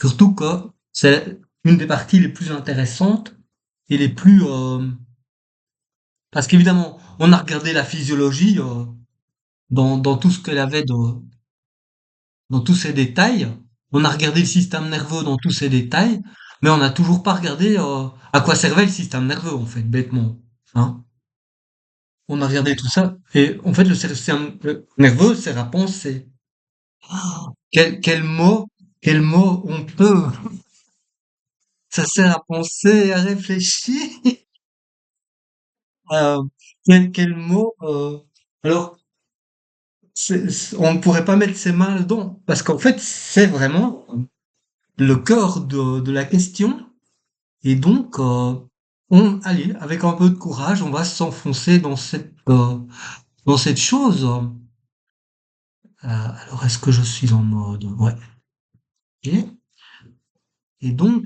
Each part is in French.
Surtout que c'est une des parties les plus intéressantes et les plus... parce qu'évidemment, on a regardé la physiologie dans tout ce qu'elle avait dans tous ses détails. On a regardé le système nerveux dans tous ses détails, mais on n'a toujours pas regardé à quoi servait le système nerveux, en fait, bêtement. Hein. On a regardé tout ça, et en fait, le système nerveux sert à penser. Quel mot, quel mot on peut, ça sert à penser, à réfléchir. Euh, quel mot, alors, on ne pourrait pas mettre ses mains dedans, parce qu'en fait, c'est vraiment le cœur de la question. Et donc, allez, avec un peu de courage, on va s'enfoncer dans cette chose. Alors, est-ce que je suis en mode? Ouais. Ok. Et donc,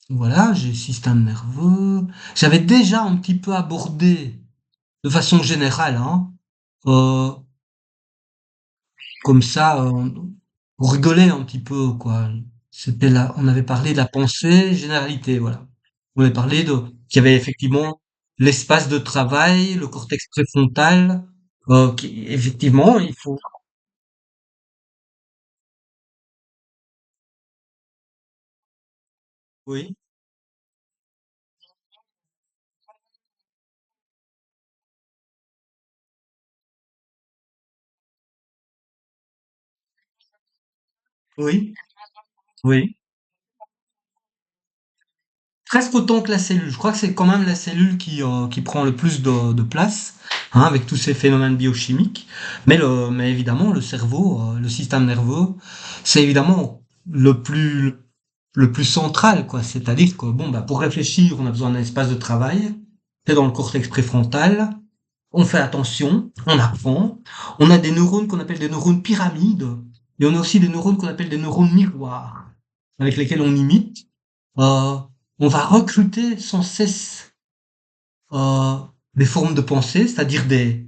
voilà, j'ai le système nerveux. J'avais déjà un petit peu abordé, de façon générale, hein, euh, comme ça, pour rigoler un petit peu, quoi. C'était là, on avait parlé de la pensée, généralité, voilà. On avait parlé qu'il y avait effectivement l'espace de travail, le cortex préfrontal, qui, effectivement, il faut, oui, oui, oui. Presque autant que la cellule. Je crois que c'est quand même la cellule qui prend le plus de place, hein, avec tous ces phénomènes biochimiques. Mais évidemment, le cerveau, le système nerveux, c'est évidemment le plus central, quoi. C'est-à-dire que, bon, bah, pour réfléchir, on a besoin d'un espace de travail. C'est dans le cortex préfrontal. On fait attention, on apprend. On a des neurones qu'on appelle des neurones pyramides. Et on a aussi des neurones qu'on appelle des neurones miroirs, avec lesquels on imite. Euh, on va recruter sans cesse euh, des formes de pensée, c'est-à-dire des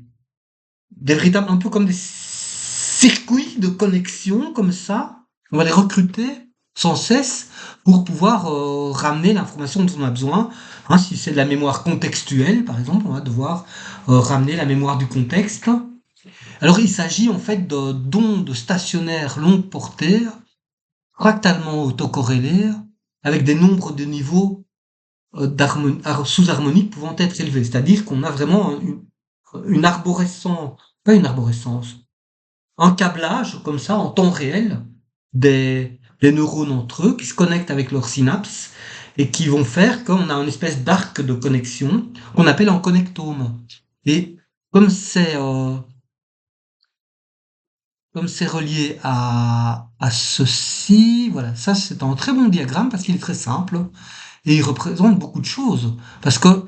véritables, un peu comme des circuits de connexion, comme ça. On va les recruter sans cesse pour pouvoir ramener l'information dont on a besoin. Hein, si c'est de la mémoire contextuelle, par exemple, on va devoir ramener la mémoire du contexte. Alors il s'agit en fait d'ondes stationnaires longue portée, fractalement autocorrélées, avec des nombres de niveaux sous-harmoniques pouvant être élevés. C'est-à-dire qu'on a vraiment une arborescence, pas une arborescence, un câblage comme ça en temps réel des neurones entre eux qui se connectent avec leurs synapses et qui vont faire qu'on a une espèce d'arc de connexion qu'on appelle un connectome. Et comme c'est euh, comme c'est relié à ceci, voilà, ça c'est un très bon diagramme parce qu'il est très simple. Et il représente beaucoup de choses. Parce que,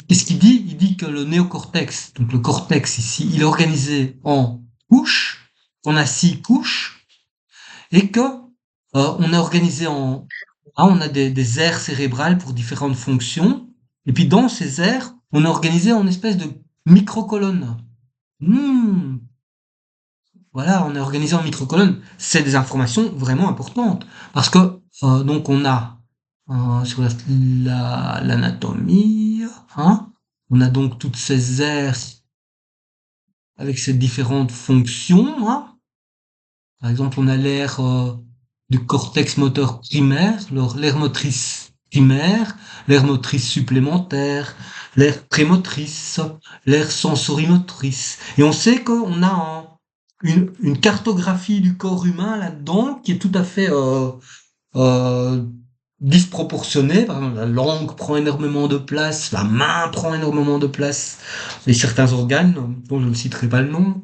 qu'est-ce qu'il dit? Il dit que le néocortex, donc le cortex ici, il est organisé en couches. On a 6 couches. Et que, on est organisé on a des aires cérébrales pour différentes fonctions. Et puis dans ces aires, on est organisé en espèce de microcolonnes. Hmm, voilà, on est organisé en microcolonnes. C'est des informations vraiment importantes. Parce que, donc on a sur l'anatomie, hein, on a donc toutes ces aires avec ces différentes fonctions. Hein. Par exemple, on a l'aire du cortex moteur primaire, l'aire motrice primaire, l'aire motrice supplémentaire, l'aire prémotrice, l'aire sensorimotrice. Et on sait qu'on a une cartographie du corps humain là-dedans qui est tout à fait euh, disproportionnée. Par exemple, la langue prend énormément de place, la main prend énormément de place, et certains organes, dont je ne citerai pas le nom.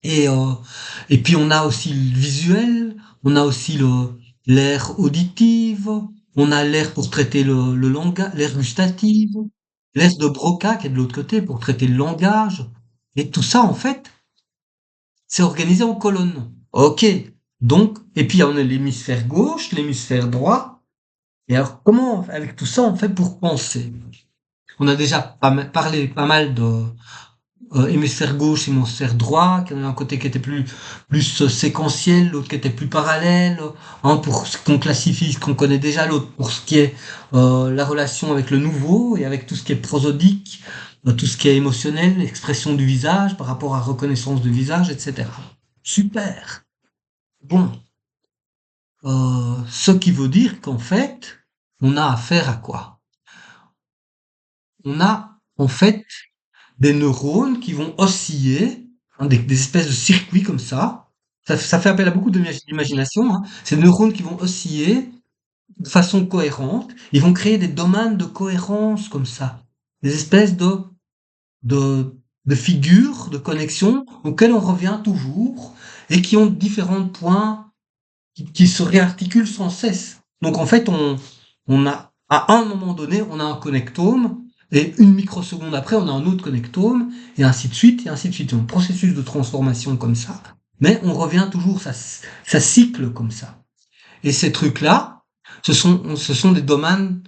Et, euh, et puis on a aussi le visuel, on a aussi l'air auditive, on a l'air pour traiter le langage, l'air gustative, l'air de Broca qui est de l'autre côté pour traiter le langage. Et tout ça, en fait, c'est organisé en colonnes. Ok. Donc, et puis on a l'hémisphère gauche, l'hémisphère droit. Et alors, comment, avec tout ça, on fait pour penser? On a déjà parlé pas mal hémisphère gauche, hémisphère droit, qu'il y en avait un côté qui était plus séquentiel, l'autre qui était plus parallèle, un pour ce qu'on classifie, ce qu'on connaît déjà, l'autre pour ce qui est la relation avec le nouveau et avec tout ce qui est prosodique, tout ce qui est émotionnel, expression du visage par rapport à reconnaissance du visage, etc. Super. Bon, ce qui veut dire qu'en fait, on a affaire à quoi? On a en fait des neurones qui vont osciller, hein, des espèces de circuits comme ça. Ça fait appel à beaucoup d'imagination. Hein. Ces neurones qui vont osciller de façon cohérente, ils vont créer des domaines de cohérence comme ça, des espèces de, de figures, de connexions auxquelles on revient toujours et qui ont différents points qui se réarticulent sans cesse. Donc en fait, on a à un moment donné, on a un connectome et une microseconde après, on a un autre connectome et ainsi de suite et ainsi de suite. C'est un processus de transformation comme ça, mais on revient toujours, ça cycle comme ça. Et ces trucs-là, ce sont des domaines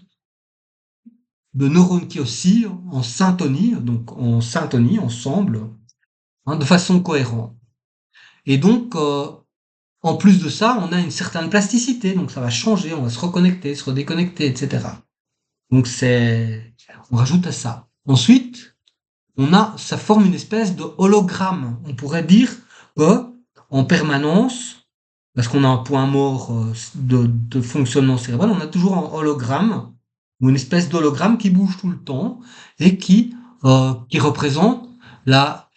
de neurones qui oscillent en syntonie, donc en syntonie, ensemble, hein, de façon cohérente. Et donc, en plus de ça, on a une certaine plasticité, donc ça va changer, on va se reconnecter, se redéconnecter, etc. Donc on rajoute à ça. Ensuite, ça forme une espèce de hologramme. On pourrait dire que, en permanence, parce qu'on a un point mort de fonctionnement cérébral, on a toujours un hologramme, ou une espèce d'hologramme qui bouge tout le temps, et qui représente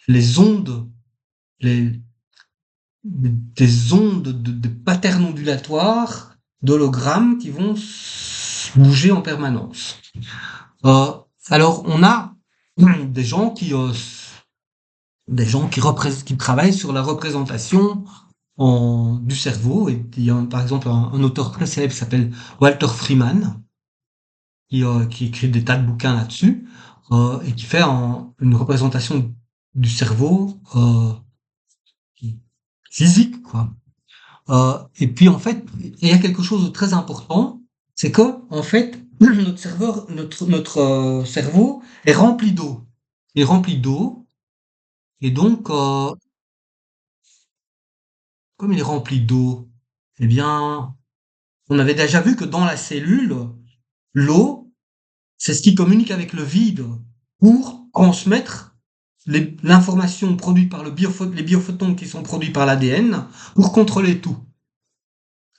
les ondes, les, des ondes de patterns ondulatoires d'hologrammes qui vont bouger en permanence. Euh, alors, on a des gens qui travaillent sur la représentation du cerveau. Et il y a par exemple un auteur très célèbre qui s'appelle Walter Freeman, qui écrit des tas de bouquins là-dessus, et qui fait une représentation du cerveau physique, quoi. Et puis en fait, il y a quelque chose de très important, c'est que en fait, notre cerveau est rempli d'eau. Il est rempli d'eau, et donc comme il est rempli d'eau, eh bien, on avait déjà vu que dans la cellule, l'eau, c'est ce qui communique avec le vide pour transmettre l'information produite par les biophotons qui sont produits par l'ADN pour contrôler tout.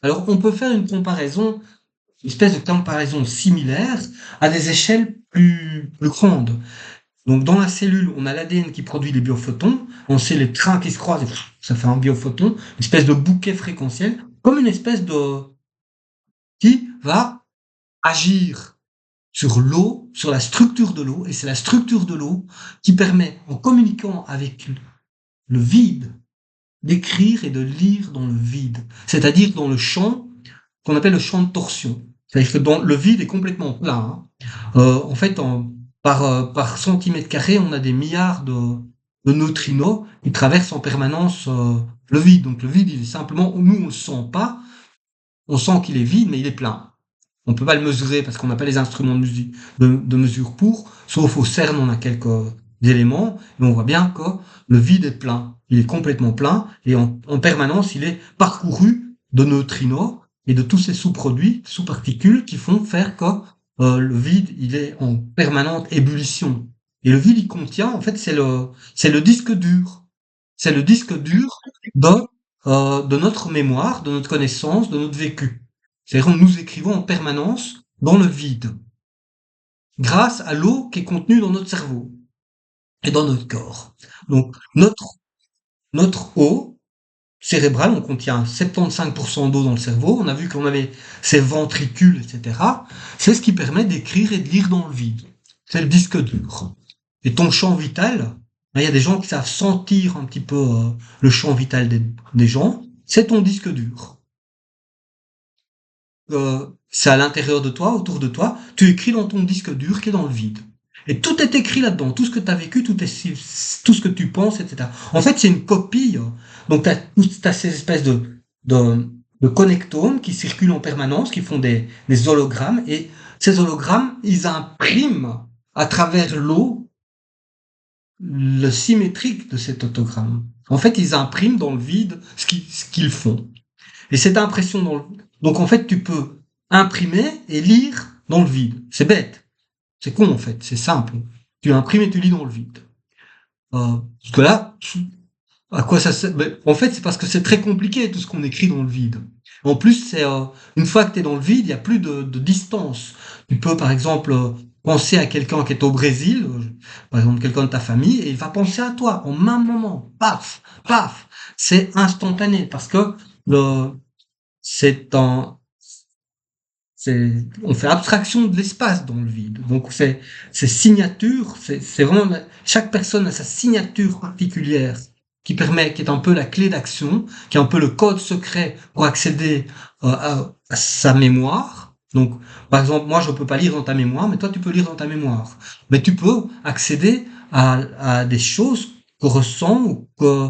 Alors, on peut faire une espèce de comparaison similaire à des échelles plus grandes. Donc, dans la cellule, on a l'ADN qui produit les biophotons, on sait les trains qui se croisent, et ça fait un biophoton, une espèce de bouquet fréquentiel, comme une espèce qui va agir sur l'eau, sur la structure de l'eau, et c'est la structure de l'eau qui permet, en communiquant avec le vide, d'écrire et de lire dans le vide, c'est-à-dire dans le champ qu'on appelle le champ de torsion. C'est-à-dire que le vide est complètement plat. Hein. En fait, par centimètre carré, on a des milliards de neutrinos qui traversent en permanence le vide. Donc le vide, il est simplement, nous on le sent pas, on sent qu'il est vide, mais il est plein. On peut pas le mesurer parce qu'on n'a pas les instruments de mesure pour, sauf au CERN, on a quelques éléments, et on voit bien que le vide est plein. Il est complètement plein, et en permanence, il est parcouru de neutrinos et de tous ces sous-produits, sous-particules qui font faire que le vide, il est en permanente ébullition. Et le vide, il contient, en fait, c'est le disque dur. C'est le disque dur de notre mémoire, de notre connaissance, de notre vécu. C'est-à-dire que nous écrivons en permanence dans le vide, grâce à l'eau qui est contenue dans notre cerveau et dans notre corps. Donc notre eau cérébrale, on contient 75% d'eau dans le cerveau, on a vu qu'on avait ces ventricules, etc. C'est ce qui permet d'écrire et de lire dans le vide. C'est le disque dur. Et ton champ vital, il y a des gens qui savent sentir un petit peu le champ vital des gens, c'est ton disque dur. C'est à l'intérieur de toi, autour de toi, tu écris dans ton disque dur qui est dans le vide. Et tout est écrit là-dedans, tout ce que tu as vécu, tout ce que tu penses, etc. En fait, c'est une copie. Donc, tu as ces espèces de connectomes qui circulent en permanence, qui font des hologrammes, et ces hologrammes, ils impriment à travers l'eau le symétrique de cet autogramme. En fait, ils impriment dans le vide ce qu'ils font. Et cette impression donc en fait, tu peux imprimer et lire dans le vide. C'est bête. C'est con, en fait. C'est simple. Tu imprimes et tu lis dans le vide. Parce que là, à quoi ça sert? Ben, en fait, c'est parce que c'est très compliqué tout ce qu'on écrit dans le vide. En plus, une fois que tu es dans le vide, il n'y a plus de distance. Tu peux, par exemple, penser à quelqu'un qui est au Brésil, par exemple quelqu'un de ta famille, et il va penser à toi au même moment. Paf, paf. C'est instantané parce que le, c'est un, on fait abstraction de l'espace dans le vide. Donc c'est signature, c'est vraiment chaque personne a sa signature particulière qui est un peu la clé d'action, qui est un peu le code secret pour accéder à sa mémoire. Donc par exemple, moi je peux pas lire dans ta mémoire, mais toi tu peux lire dans ta mémoire. Mais tu peux accéder à des choses que ressent ou que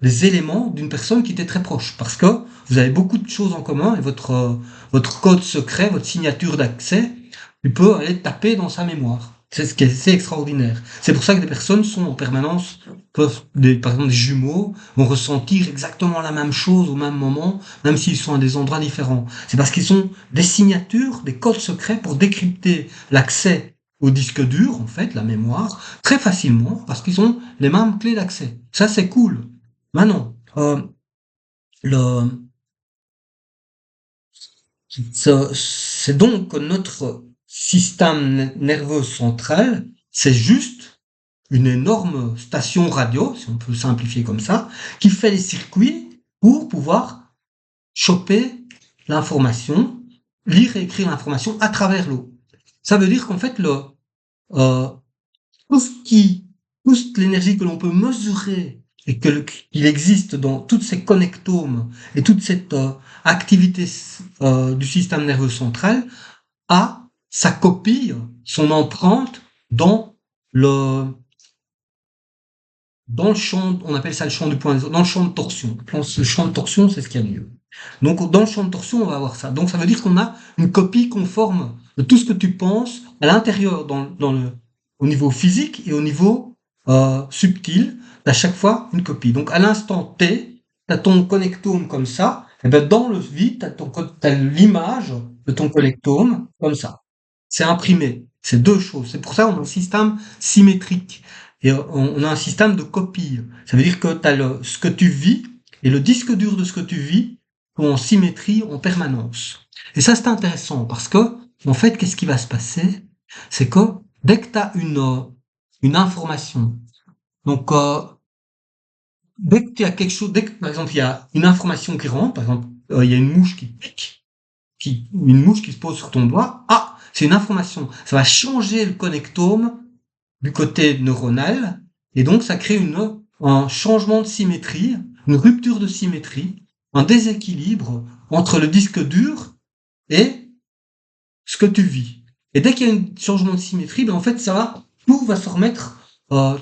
des éléments d'une personne qui t'est très proche parce que vous avez beaucoup de choses en commun et votre code secret, votre signature d'accès, tu peux aller taper dans sa mémoire. C'est ce qui est assez extraordinaire. C'est pour ça que des personnes sont en permanence, par exemple des jumeaux, vont ressentir exactement la même chose au même moment, même s'ils sont à des endroits différents. C'est parce qu'ils ont des signatures, des codes secrets pour décrypter l'accès au disque dur, en fait, la mémoire, très facilement, parce qu'ils ont les mêmes clés d'accès. Ça, c'est cool. Maintenant, le, c'est donc que notre système nerveux central, c'est juste une énorme station radio, si on peut simplifier comme ça, qui fait les circuits pour pouvoir choper l'information, lire et écrire l'information à travers l'eau. Ça veut dire qu'en fait, euh, tout ce qui, toute l'énergie que l'on peut mesurer et qu'il existe dans tous ces connectomes et toute cette activité du système nerveux central a sa copie, son empreinte dans le dans le champ, on appelle ça le champ du point zéro, dans le champ de torsion. Le champ de torsion, c'est ce qu'il y a de mieux. Donc, dans le champ de torsion, on va avoir ça. Donc, ça veut dire qu'on a une copie conforme de tout ce que tu penses à l'intérieur, au niveau physique et au niveau subtil. À chaque fois, une copie. Donc, à l'instant T, tu as ton connectome comme ça. Et ben, dans le vide, tu as l'image de ton connectome comme ça. C'est imprimé. C'est deux choses. C'est pour ça qu'on a un système symétrique. Et on a un système de copie. Ça veut dire que tu as ce que tu vis et le disque dur de ce que tu vis sont en symétrie en permanence. Et ça, c'est intéressant parce que, en fait, qu'est-ce qui va se passer? C'est que dès que tu as une information, donc dès que tu as quelque chose, dès que, par exemple, il y a une information qui rentre, par exemple, il y a une mouche qui pique, une mouche qui se pose sur ton doigt, ah, c'est une information. Ça va changer le connectome du côté neuronal, et donc ça crée un changement de symétrie, une rupture de symétrie, un déséquilibre entre le disque dur et ce que tu vis. Et dès qu'il y a un changement de symétrie, ben en fait tout va se remettre,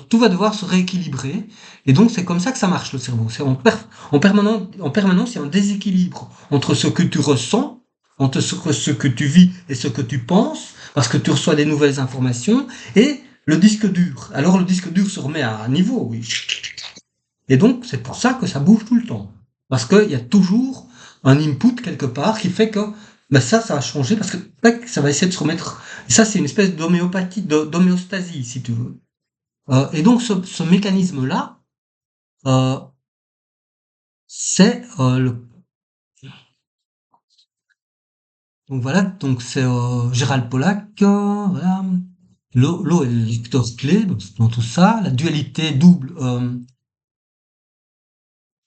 tout va devoir se rééquilibrer, et donc c'est comme ça que ça marche le cerveau. C'est en permanence, il y a un déséquilibre entre ce que tu ressens, entre ce que tu vis et ce que tu penses, parce que tu reçois des nouvelles informations, et le disque dur. Alors le disque dur se remet à niveau, oui. Et donc c'est pour ça que ça bouge tout le temps. Parce qu'il y a toujours un input quelque part qui fait que ben ça va changer parce que tac, ça va essayer de se remettre. Et ça, c'est une espèce d'homéopathie, d'homéostasie, si tu veux. Et donc ce mécanisme-là, euh, c'est donc voilà, donc c'est Gérald Pollack, voilà. L'eau est le lecteur clé dans tout ça, la dualité double.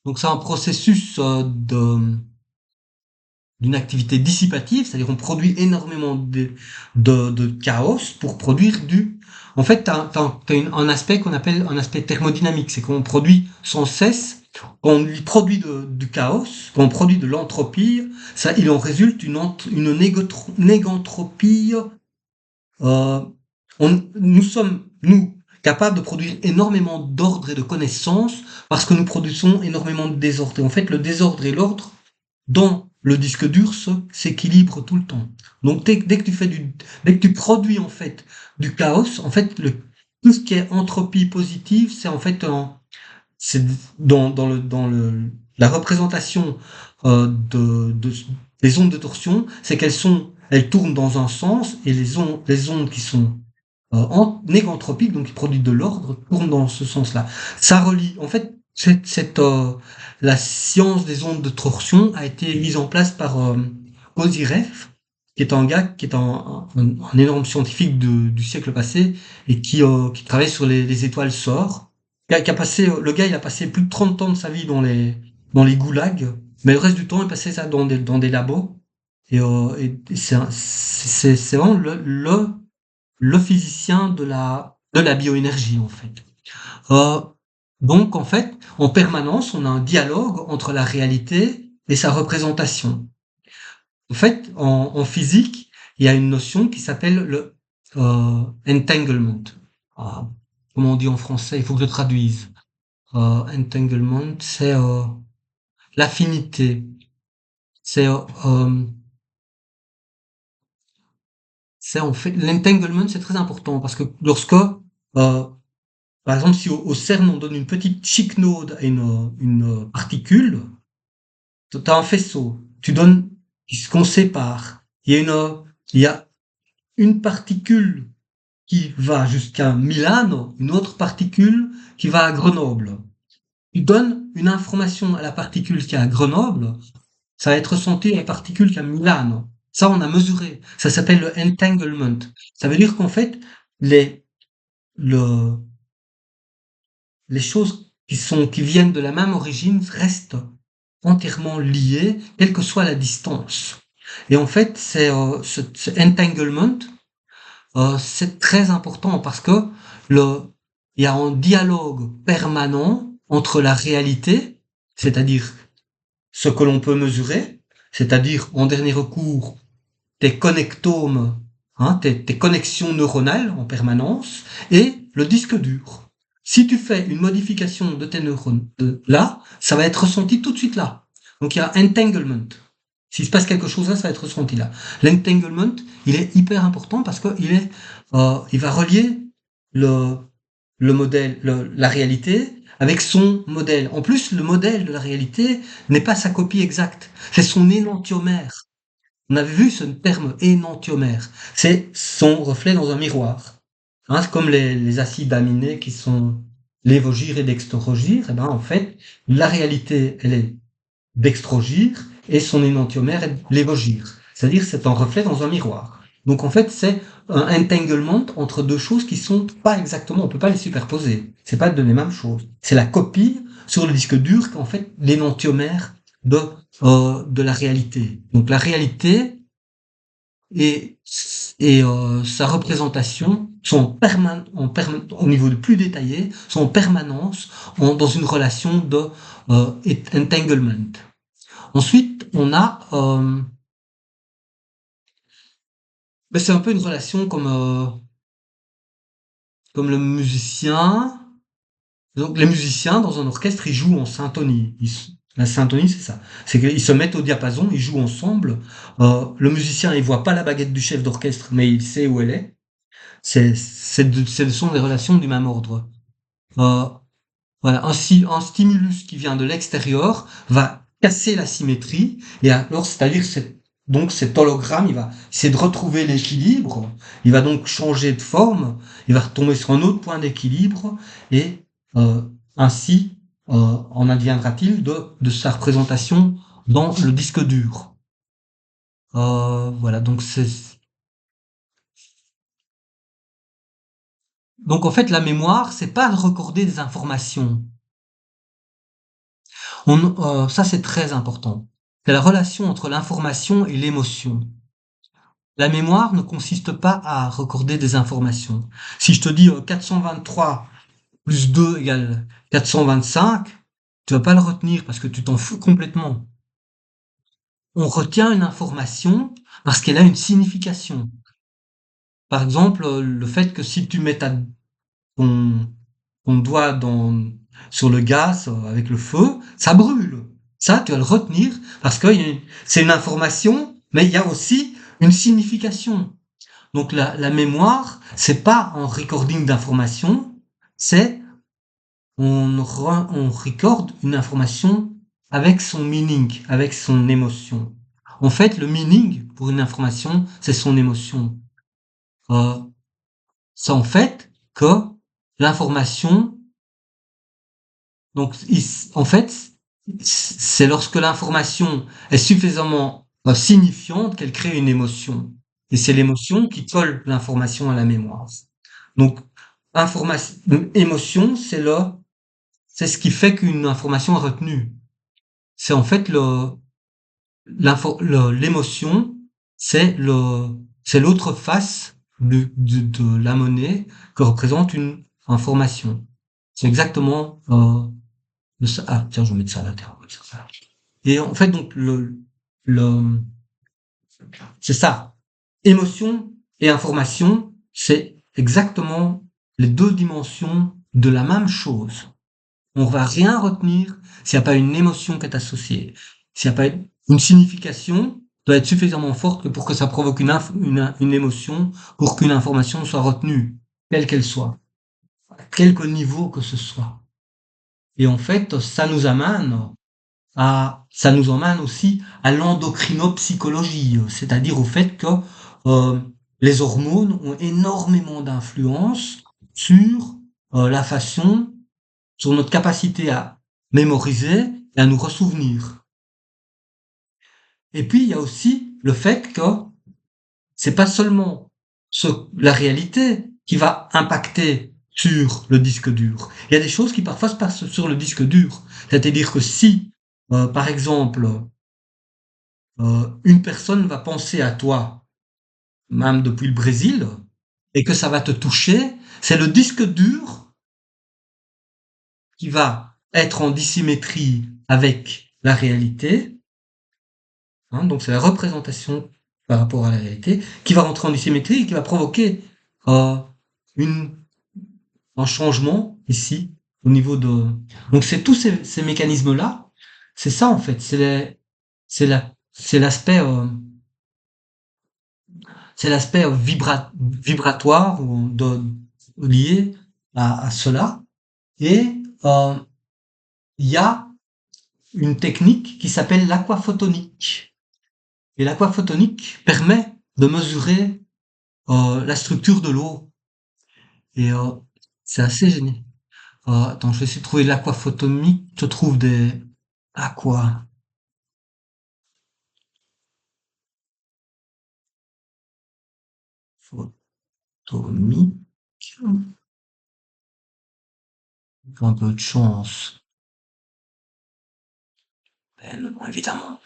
Donc c'est un processus d'une activité dissipative, c'est-à-dire on produit énormément de chaos pour produire du... En fait, un aspect qu'on appelle un aspect thermodynamique, c'est qu'on produit sans cesse, quand on lui produit du chaos, quand on produit de l'entropie, ça, il en résulte une négantropie. Euh, nous sommes, nous, capables de produire énormément d'ordre et de connaissances parce que nous produisons énormément de désordre. Et en fait, le désordre et l'ordre dans le disque dur s'équilibre tout le temps. Donc dès que tu produis en fait du chaos, en fait tout ce qui est entropie positive, c'est en fait c'est la représentation des ondes de torsion, c'est elles tournent dans un sens et les ondes qui sont négantropiques, donc qui produisent de l'ordre, tournent dans ce sens-là. Ça relie, en fait, la science des ondes de torsion a été mise en place par Osirev, qui est un gars, qui est un énorme scientifique du siècle passé et qui travaille sur les étoiles SOR. Le gars, il a passé plus de 30 ans de sa vie dans les goulags, mais le reste du temps, il passait ça dans des labos. Et c'est vraiment le physicien de la bioénergie, en fait. Euh, donc, en fait, en permanence, on a un dialogue entre la réalité et sa représentation. En fait, en physique, il y a une notion qui s'appelle le entanglement. Ah, comment on dit en français? Il faut que je traduise. Entanglement, c'est l'affinité. C'est c'est en fait l'entanglement, c'est très important parce que lorsque par exemple, si au CERN on donne une petite chiquenaude à une particule, tu as un faisceau, tu donnes qu'on sépare. Il y a une particule qui va jusqu'à Milan, une autre particule qui va à Grenoble. Tu donnes une information à la particule qui est à Grenoble, ça va être ressenti à la particule qui est à Milan. Ça, on a mesuré. Ça s'appelle le entanglement. Ça veut dire qu'en fait, les, le, les choses qui viennent de la même origine restent entièrement liées, quelle que soit la distance. Et en fait, ce entanglement, c'est très important parce que il y a un dialogue permanent entre la réalité, c'est-à-dire ce que l'on peut mesurer, c'est-à-dire en dernier recours tes connectomes, tes connexions neuronales en permanence, et le disque dur. Si tu fais une modification de tes neurones là, ça va être ressenti tout de suite là. Donc il y a entanglement. S'il se passe quelque chose là, ça va être ressenti là. L'entanglement, il est hyper important parce que il va relier le, le modèle, la réalité avec son modèle. En plus, le modèle de la réalité n'est pas sa copie exacte, c'est son énantiomère. On avait vu ce terme énantiomère. C'est son reflet dans un miroir. C'est comme les acides aminés qui sont lévogir et dextrogir. Et ben, en fait, la réalité, elle est dextrogir et son énantiomère est lévogir. C'est-à-dire, c'est un reflet dans un miroir. Donc, en fait, c'est un entanglement entre deux choses qui sont pas exactement, on peut pas les superposer. C'est pas de les mêmes choses. C'est la copie sur le disque dur qu'en fait, l'énantiomère de la réalité. Donc la réalité et, sa représentation sont au niveau de plus détaillé, sont en permanence dans une relation de entanglement. Ensuite, on a, c'est un peu une relation comme le musicien. Donc les musiciens dans un orchestre, ils jouent en syntonie. La syntonie, c'est ça. C'est qu'ils se mettent au diapason, ils jouent ensemble. Le musicien, il voit pas la baguette du chef d'orchestre, mais il sait où elle est. Ce sont des relations du même ordre. Euh, voilà, un stimulus qui vient de l'extérieur va casser la symétrie, et alors, c'est-à-dire, donc cet hologramme, il va essayer de retrouver l'équilibre, il va donc changer de forme, il va retomber sur un autre point d'équilibre, et ainsi en adviendra-t-il de sa représentation dans le disque dur. Voilà, donc en fait la mémoire, c'est pas de recorder des informations. Ça c'est très important. C'est la relation entre l'information et l'émotion. La mémoire ne consiste pas à recorder des informations. Si je te dis 423 plus 2 égale 425, tu vas pas le retenir parce que tu t'en fous complètement. On retient une information parce qu'elle a une signification. Par exemple, le fait que si tu mets ton, ton doigt sur le gaz avec le feu, ça brûle. Ça, tu vas le retenir parce que c'est une information, mais il y a aussi une signification. Donc la mémoire, c'est pas un recording d'informations, c'est on record une information avec son meaning, avec son émotion. En fait, le meaning pour une information, c'est son émotion. Euh, c'est en fait que l'information, donc en fait, c'est lorsque l'information est suffisamment signifiante qu'elle crée une émotion. Et c'est l'émotion qui colle l'information à la mémoire. Donc, information, émotion, c'est ce qui fait qu'une information est retenue. C'est en fait l'émotion, c'est c'est l'autre face de la monnaie que représente une information. C'est exactement, ah, tiens, je vais mettre ça à l'intérieur, comme ça. Et en fait, donc, le, c'est ça. Émotion et information, c'est exactement les deux dimensions de la même chose. On va rien retenir s'il n'y a pas une émotion qui est associée. S'il n'y a pas une signification, doit être suffisamment forte pour que ça provoque une émotion, pour qu'une information soit retenue, quelle qu'elle soit, à quelque niveau que ce soit. Et en fait, ça nous emmène aussi à l'endocrinopsychologie, c'est-à-dire au fait que euh, les hormones ont énormément d'influence sur la façon, sur notre capacité à mémoriser et à nous ressouvenir. Et puis il y a aussi le fait que c'est pas seulement la réalité qui va impacter sur le disque dur. Il y a des choses qui parfois se passent sur le disque dur. C'est-à-dire que si, par exemple, une personne va penser à toi, même depuis le Brésil, et que ça va te toucher, c'est le disque dur qui va être en dissymétrie avec la réalité, hein, donc c'est la représentation par rapport à la réalité, qui va rentrer en dissymétrie et qui va provoquer euh, une, un changement ici au niveau de... Donc c'est tous ces mécanismes-là, c'est ça en fait, c'est l'aspect c'est l'aspect vibratoire ou lié à cela. Et il y a une technique qui s'appelle l'aquaphotonique. Et l'aquaphotonique permet de mesurer la structure de l'eau. Et c'est assez génial. Attends, je vais essayer de trouver l'aquaphotonique. Je trouve des aqua photomique. Un peu de chance. Ben non, évidemment.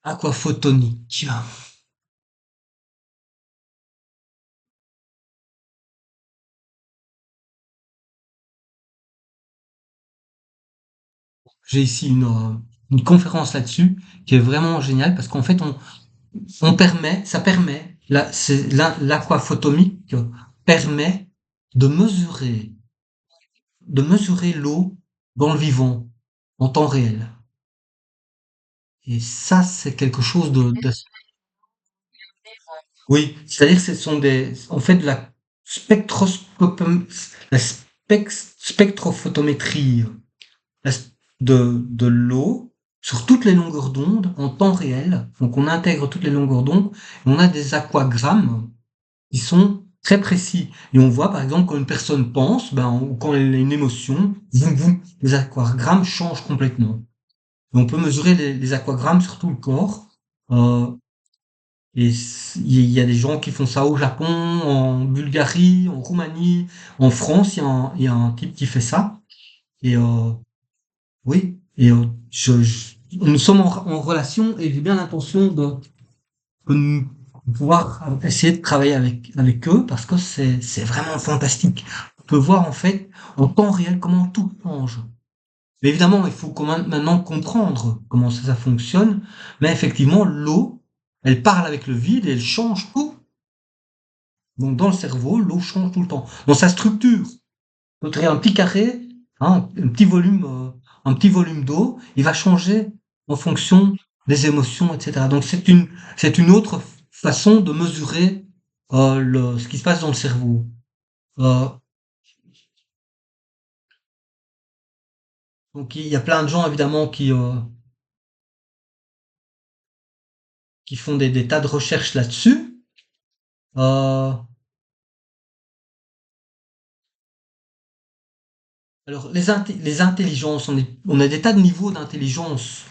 Aquaphotonique. J'ai ici une conférence là-dessus qui est vraiment géniale parce qu'en fait ça permet l'aquaphotomique permet de mesurer l'eau dans le vivant en temps réel. Et ça, c'est quelque chose oui, c'est-à-dire que ce sont en fait de la spectrophotométrie de l'eau sur toutes les longueurs d'onde en temps réel. Donc on intègre toutes les longueurs d'onde et on a des aquagrammes qui sont très précis. Et on voit par exemple quand une personne pense, ou quand elle a une émotion, les aquagrammes changent complètement. Et on peut mesurer les aquagrammes sur tout le corps. Euh, et il y a des gens qui font ça au Japon, en Bulgarie, en Roumanie, en France, il y a un type qui fait ça. Et oui, et nous sommes en relation et j'ai bien l'intention de pouvoir essayer de travailler avec eux parce que c'est vraiment fantastique. On peut voir en fait en temps réel comment tout change. Mais évidemment, il faut quand même maintenant comprendre comment ça fonctionne. Mais effectivement, l'eau, elle parle avec le vide et elle change tout. Donc dans le cerveau, l'eau change tout le temps. Dans sa structure, quand tu un petit carré, hein, un petit volume d'eau, il va changer en fonction des émotions, etc. Donc c'est une autre façon de mesurer ce qui se passe dans le cerveau. Euh, donc il y a plein de gens évidemment qui font des tas de recherches là-dessus. Euh, alors les intelligences, on a des tas de niveaux d'intelligence.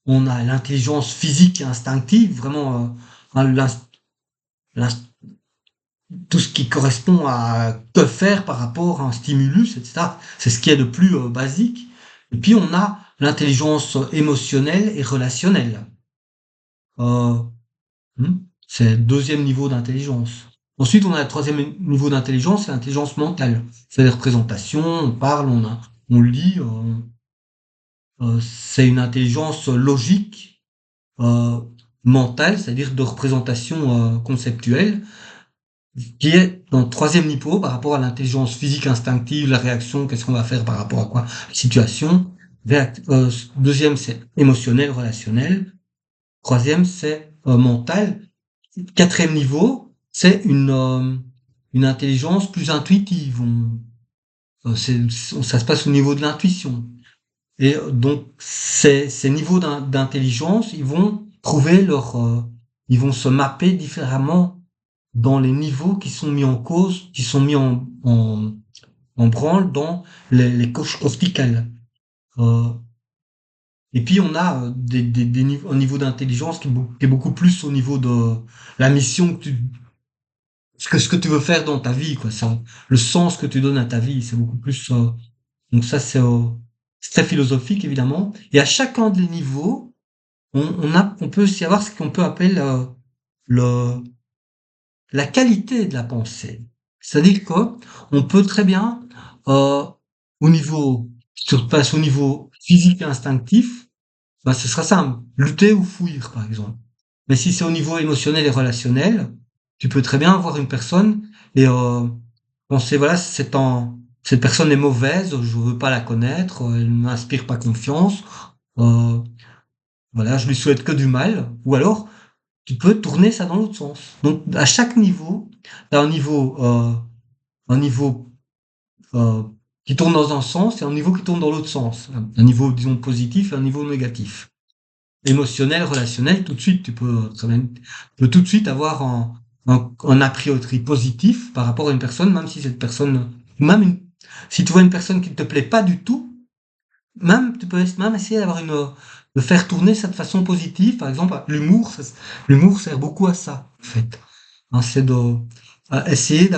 On a l'intelligence physique et instinctive, vraiment hein, l'ins- tout ce qui correspond à que faire par rapport à un stimulus, etc. C'est ce qui est le plus basique. Et puis on a l'intelligence émotionnelle et relationnelle. Euh, hmm, c'est le deuxième niveau d'intelligence. Ensuite, on a le troisième niveau d'intelligence, c'est l'intelligence mentale. C'est les représentations, on parle, on lit. C'est une intelligence logique, euh, mentale, c'est-à-dire de représentation conceptuelle, qui est dans le troisième niveau par rapport à l'intelligence physique instinctive, la réaction, qu'est-ce qu'on va faire par rapport à quoi, situation. Deuxième, c'est émotionnel, relationnel. Troisième, c'est mental. Quatrième niveau, c'est une intelligence plus intuitive. Ça se passe au niveau de l'intuition. Et donc, ces niveaux d'intelligence, ils vont se mapper différemment dans les niveaux qui sont mis en cause, qui sont mis en branle dans les couches corticales. Euh, et puis, on a un niveau d'intelligence qui est beaucoup plus au niveau de la mission ce que tu veux faire dans ta vie, quoi. Ça, le sens que tu donnes à ta vie, c'est beaucoup plus. Donc ça, c'est très philosophique évidemment. Et à chacun des niveaux, on peut aussi avoir ce qu'on peut appeler le, la qualité de la pensée. C'est-à-dire que on peut très bien, euh, si tu passes au niveau physique et instinctif, ben ce sera simple, lutter ou fuir par exemple. Mais si c'est au niveau émotionnel et relationnel, tu peux très bien voir une personne et penser voilà, cette personne est mauvaise, je veux pas la connaître, elle m'inspire pas confiance, euh, voilà, je lui souhaite que du mal. Ou alors tu peux tourner ça dans l'autre sens. Donc à chaque niveau, tu as un niveau euh, qui tourne dans un sens et un niveau qui tourne dans l'autre sens. Un niveau, disons, positif et un niveau négatif. Émotionnel, relationnel, tout de suite, tu peux tout de suite avoir un a priori positif par rapport à une personne, même si cette personne, même une, si tu vois une personne qui ne te plaît pas du tout, même, tu peux même essayer de faire tourner ça de façon positive. Par exemple, l'humour sert beaucoup à ça, en fait. Hein, c'est à essayer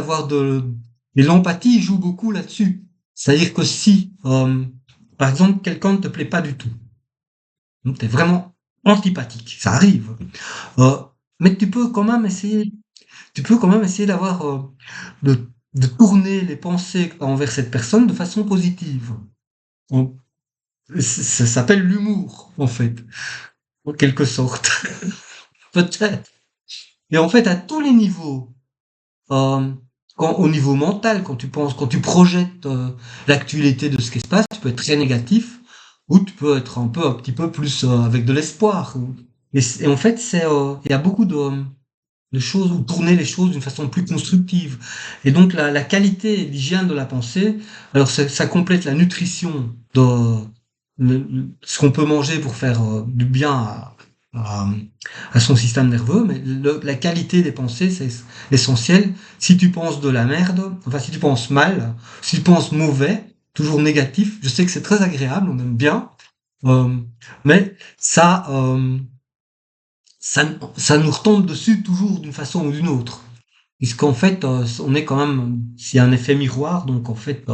et l'empathie joue beaucoup là-dessus. C'est-à-dire que si, par exemple, quelqu'un ne te plaît pas du tout, tu es vraiment antipathique, ça arrive. Euh, mais tu peux quand même essayer de tourner les pensées que t'as envers cette personne de façon positive. On- Ça s'appelle l'humour, en fait, en quelque sorte. Peut-être. Et en fait, à tous les niveaux, euh, au niveau mental, quand tu penses, quand tu projettes l'actualité de ce qui se passe, tu peux être très négatif ou tu peux être un petit peu plus avec de l'espoir. Et en fait, il y a beaucoup de choses ou tourner les choses d'une façon plus constructive. Et donc la qualité et l'hygiène de la pensée, alors ça complète la nutrition ce qu'on peut manger pour faire du bien à, à son système nerveux, mais la qualité des pensées, c'est essentiel. Si tu penses de la merde, enfin si tu penses mal, si tu penses mauvais, toujours négatif, je sais que c'est très agréable, on aime bien, euh, mais ça, ça nous retombe dessus toujours d'une façon ou d'une autre. Puisqu'en fait, on est quand même, c'est un effet miroir, donc en fait,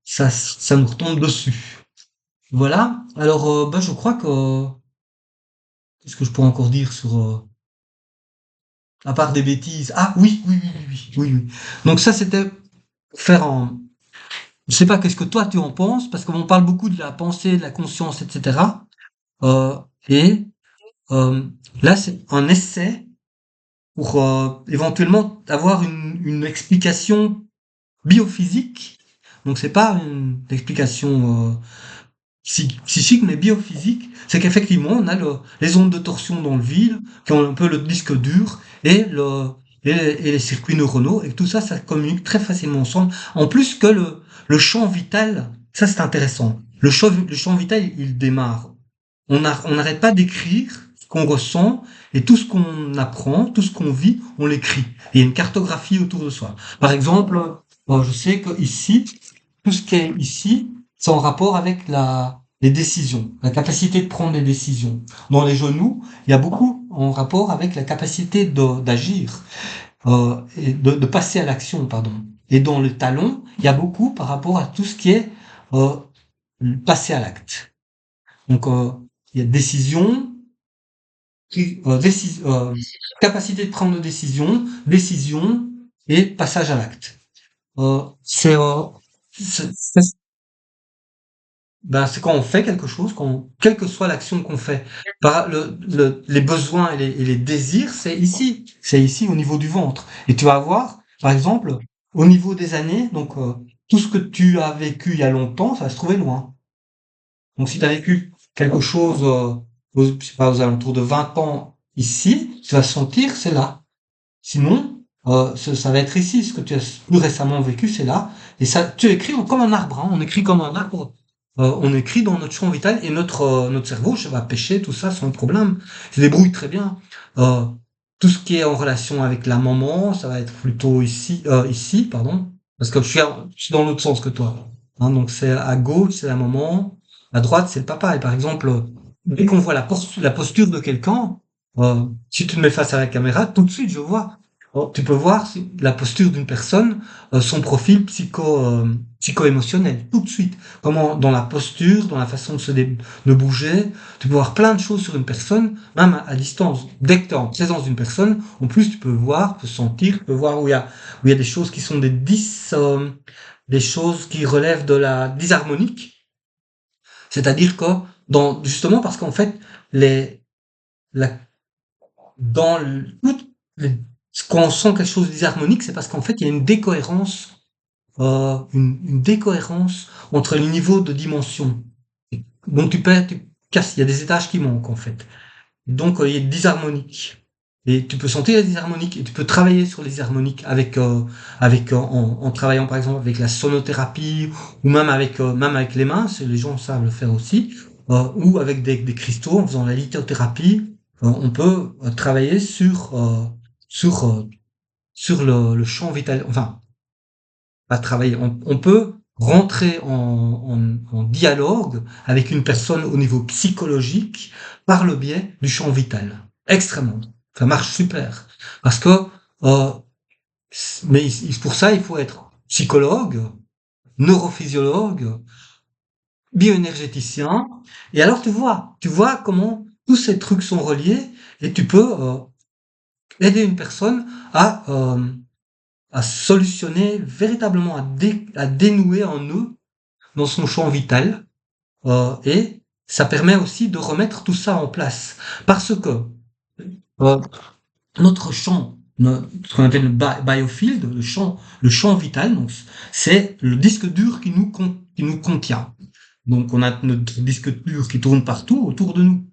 ça nous retombe dessus. Voilà. Alors, bah, je crois que, qu'est-ce que je pourrais encore dire à part des bêtises? Ah oui, oui. Donc ça, c'était pour faire je sais pas qu'est-ce que toi tu en penses, parce qu'on parle beaucoup de la pensée, de la conscience, etc. Euh, et euh, là, c'est un essai pour éventuellement avoir une explication biophysique. Donc c'est pas une explication psychique, mais biophysique, c'est qu'effectivement, on a les ondes de torsion dans le vide, qui ont un peu le disque dur, et les circuits neuronaux, et tout ça, ça communique très facilement ensemble. En plus que le champ vital, ça c'est intéressant. Le champ vital, il démarre. On n'arrête pas d'écrire ce qu'on ressent, et tout ce qu'on apprend, tout ce qu'on vit, on l'écrit. Il y a une cartographie autour de soi. Par exemple, je sais que ici, tout ce qui est ici, c'est en rapport avec les décisions, la capacité de prendre des décisions. Dans les genoux, il y a beaucoup en rapport avec la capacité d'agir, et de passer à l'action, pardon. Et dans le talon, il y a beaucoup par rapport à tout ce qui est euh, passer à l'acte. Donc, il y a décision, capacité de prendre des décisions, décision et passage à l'acte. Euh, c'est euh, c'est c'est quand on fait quelque chose, quelle que soit l'action qu'on fait, les besoins et les désirs, c'est ici au niveau du ventre. Et tu vas voir, par exemple, au niveau des années, donc tout ce que tu as vécu il y a longtemps, ça va se trouver loin. Donc si tu as vécu quelque chose, je sais pas, aux alentours de 20 ans ici, tu vas sentir, c'est là. Sinon, ça va être ici. Ce que tu as plus récemment vécu, c'est là. Et ça, tu écris comme un arbre. Hein. On écrit comme un arbre. On écrit dans notre champ vital et notre cerveau, ça va pêcher tout ça sans problème. Il se débrouille très bien. Euh, tout ce qui est en relation avec la maman, ça va être plutôt ici, pardon, parce que je suis dans l'autre sens que toi. Hein, donc c'est à gauche, c'est la maman, à droite, c'est le papa. Et par exemple, dès qu'on voit la posture de quelqu'un, si tu me mets face à la caméra, tout de suite, je vois. Tu peux voir la posture d'une personne, son profil psycho-émotionnel, tout de suite. Comment, dans la posture, dans la façon de bouger, tu peux voir plein de choses sur une personne, même à distance. Dès que tu es en présence d'une personne, en plus, tu peux voir, tu peux sentir, tu peux voir où il y a des choses qui sont des choses qui relèvent de la disharmonique. C'est-à-dire que, justement parce qu'en fait, les, la dans toutes quand on sent quelque chose de disharmonique, c'est parce qu'en fait, il y a une décohérence, une décohérence entre les niveaux de dimension. Donc tu casses, il y a des étages qui manquent en fait. Donc il y a une disharmonique. Et tu peux sentir les disharmoniques et tu peux travailler sur les harmoniques en travaillant par exemple avec la sonothérapie ou même avec les mains, les gens savent le faire aussi, ou avec des cristaux en faisant la lithothérapie. On peut travailler sur sur le champ vital, enfin pas travailler, on peut rentrer en dialogue avec une personne au niveau psychologique par le biais du champ vital. Extrêmement. Ça marche super. Parce que, euh, pour ça, il faut être psychologue, neurophysiologue, bioénergéticien. Et alors, tu vois comment tous ces trucs sont reliés et tu peux aider une personne à solutionner véritablement, à dénouer un nœud dans son champ vital, et ça permet aussi de remettre tout ça en place. Parce que euh, notre champ, ce qu'on appelle le biofield, le champ vital, donc, c'est le disque dur qui nous contient. Donc on a notre disque dur qui tourne partout autour de nous.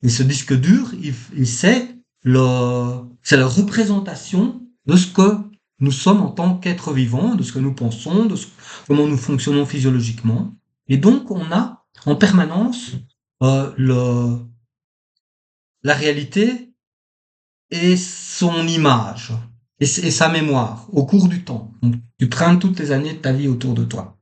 Et ce disque dur, c'est la représentation de ce que nous sommes en tant qu'êtres vivants, de ce que nous pensons, comment nous fonctionnons physiologiquement. Et donc, on a en permanence euh, le, la réalité et son image et sa mémoire au cours du temps. Donc, tu traînes toutes les années de ta vie autour de toi.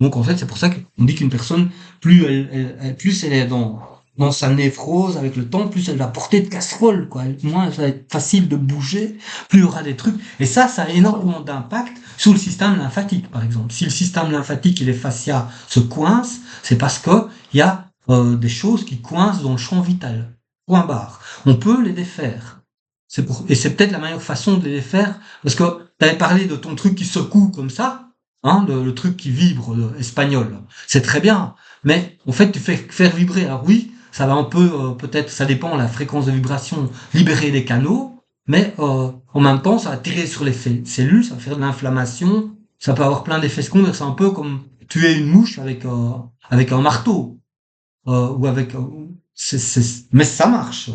Donc en fait, c'est pour ça qu'on dit qu'une personne, plus elle est dans sa névrose avec le temps, plus elle va porter de casseroles, quoi. Moins ça va être facile de bouger, plus il y aura des trucs. Et ça a énormément d'impact sur le système lymphatique, par exemple. Si le système lymphatique et les fascias se coincent, c'est parce que il y a des choses qui coincent dans le champ vital. Point barre. On peut les défaire. Et c'est peut-être la meilleure façon de les défaire, parce que tu avais parlé de ton truc qui secoue comme ça, hein, le truc qui vibre, espagnol. C'est très bien, mais en fait, tu fais faire vibrer. Alors oui, ça va un peu, peut-être, ça dépend la fréquence de vibration, libérer les canaux, mais en même temps, ça va tirer sur les cellules, ça va faire de l'inflammation, ça peut avoir plein d'effets secondaires. C'est un peu comme tuer une mouche avec un marteau. ou avec, mais ça marche.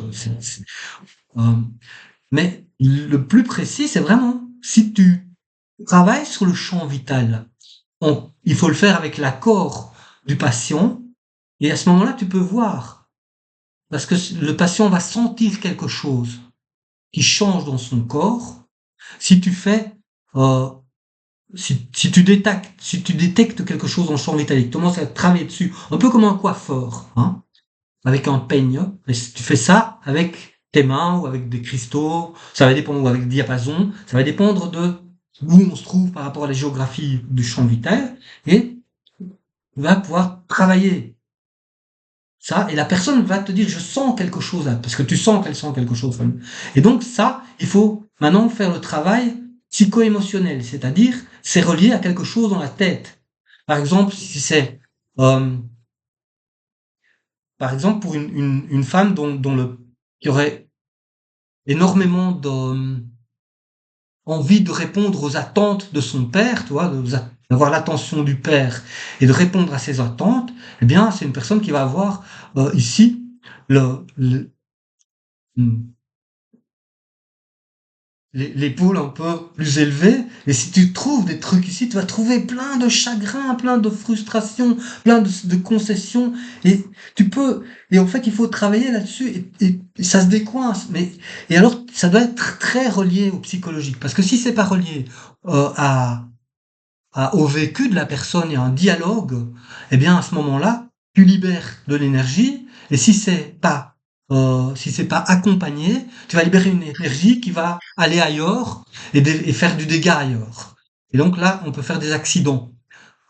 Euh, mais le plus précis, c'est vraiment si tu travailles sur le champ vital, il faut le faire avec l'accord du patient, et à ce moment-là, tu peux voir, parce que le patient va sentir quelque chose qui change dans son corps. Si tu fais, euh, si tu détectes quelque chose dans le champ vital, tu commences à travailler dessus, un peu comme un coiffeur, hein, avec un peigne, mais si tu fais ça avec tes mains ou avec des cristaux, ça va dépendre, ou avec des diapasons, ça va dépendre de où on se trouve par rapport à la géographie du champ vital, et tu vas pouvoir travailler ça, et la personne va te dire, je sens quelque chose là, parce que tu sens qu'elle sent quelque chose. Et donc ça, il faut maintenant faire le travail psycho-émotionnel, c'est-à-dire, c'est relié à quelque chose dans la tête. Par exemple, si c'est, euh, par exemple, pour une femme qui aurait énormément envie de répondre aux attentes de son père, tu vois, d'avoir l'attention du père et de répondre à ses attentes, eh bien, c'est une personne qui va avoir ici le, l'épaule un peu plus élevée. Et si tu trouves des trucs ici, tu vas trouver plein de chagrin, plein de frustration, plein de concessions. Et tu peux, et en fait, il faut travailler là-dessus et ça se décoince. Et alors, ça doit être très relié au psychologique. Parce que si c'est pas relié au vécu de la personne et à un dialogue, eh bien, à ce moment-là, tu libères de l'énergie. Et si c'est pas accompagné, tu vas libérer une énergie qui va aller ailleurs et faire du dégât ailleurs. Et donc là, on peut faire des accidents.